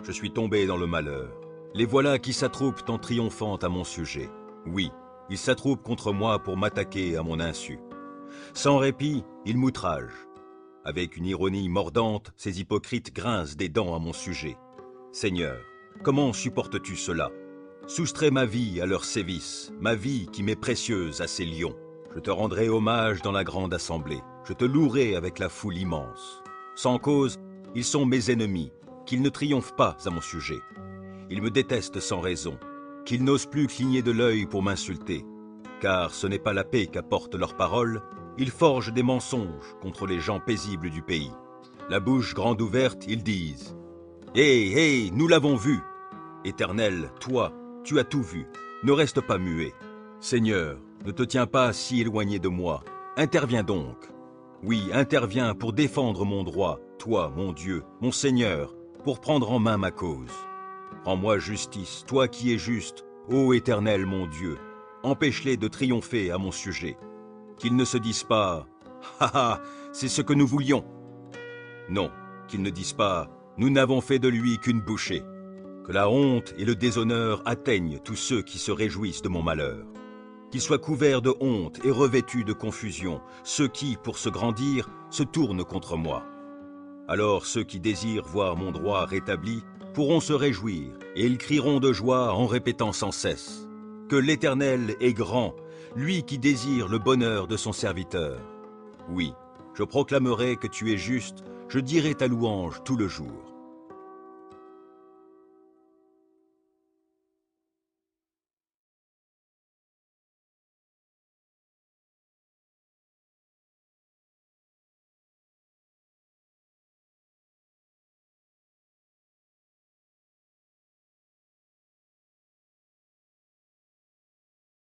Je suis tombé dans le malheur. Les voilà qui s'attroupent en triomphant à mon sujet. Oui, ils s'attroupent contre moi pour m'attaquer à mon insu. Sans répit, ils m'outragent. Avec une ironie mordante, ces hypocrites grincent des dents à mon sujet. Seigneur, comment supportes-tu cela? Soustrais ma vie à leurs sévices, ma vie qui m'est précieuse à ces lions. Je te rendrai hommage dans la grande assemblée. Je te louerai avec la foule immense. Sans cause, ils sont mes ennemis, qu'ils ne triomphent pas à mon sujet. Ils me détestent sans raison, qu'ils n'osent plus cligner de l'œil pour m'insulter. Car ce n'est pas la paix qu'apportent leurs paroles, ils forgent des mensonges contre les gens paisibles du pays. La bouche grande ouverte, ils disent « Hé, nous l'avons vu !» Éternel, toi, tu as tout vu, ne reste pas muet. Seigneur, ne te tiens pas si éloigné de moi, interviens donc. Oui, interviens pour défendre mon droit, toi, mon Dieu, mon Seigneur, pour prendre en main ma cause. Rends-moi justice, toi qui es juste, ô Éternel mon Dieu, empêche-les de triompher à mon sujet. Qu'ils ne se disent pas « Ha ha, c'est ce que nous voulions !» Non, qu'ils ne disent pas « Nous n'avons fait de lui qu'une bouchée !» Que la honte et le déshonneur atteignent tous ceux qui se réjouissent de mon malheur. Qu'ils soient couverts de honte et revêtus de confusion, ceux qui, pour se grandir, se tournent contre moi. Alors ceux qui désirent voir mon droit rétabli pourront se réjouir, et ils crieront de joie en répétant sans cesse que l'Éternel est grand, lui qui désire le bonheur de son serviteur. Oui, je proclamerai que tu es juste, je dirai ta louange tout le jour.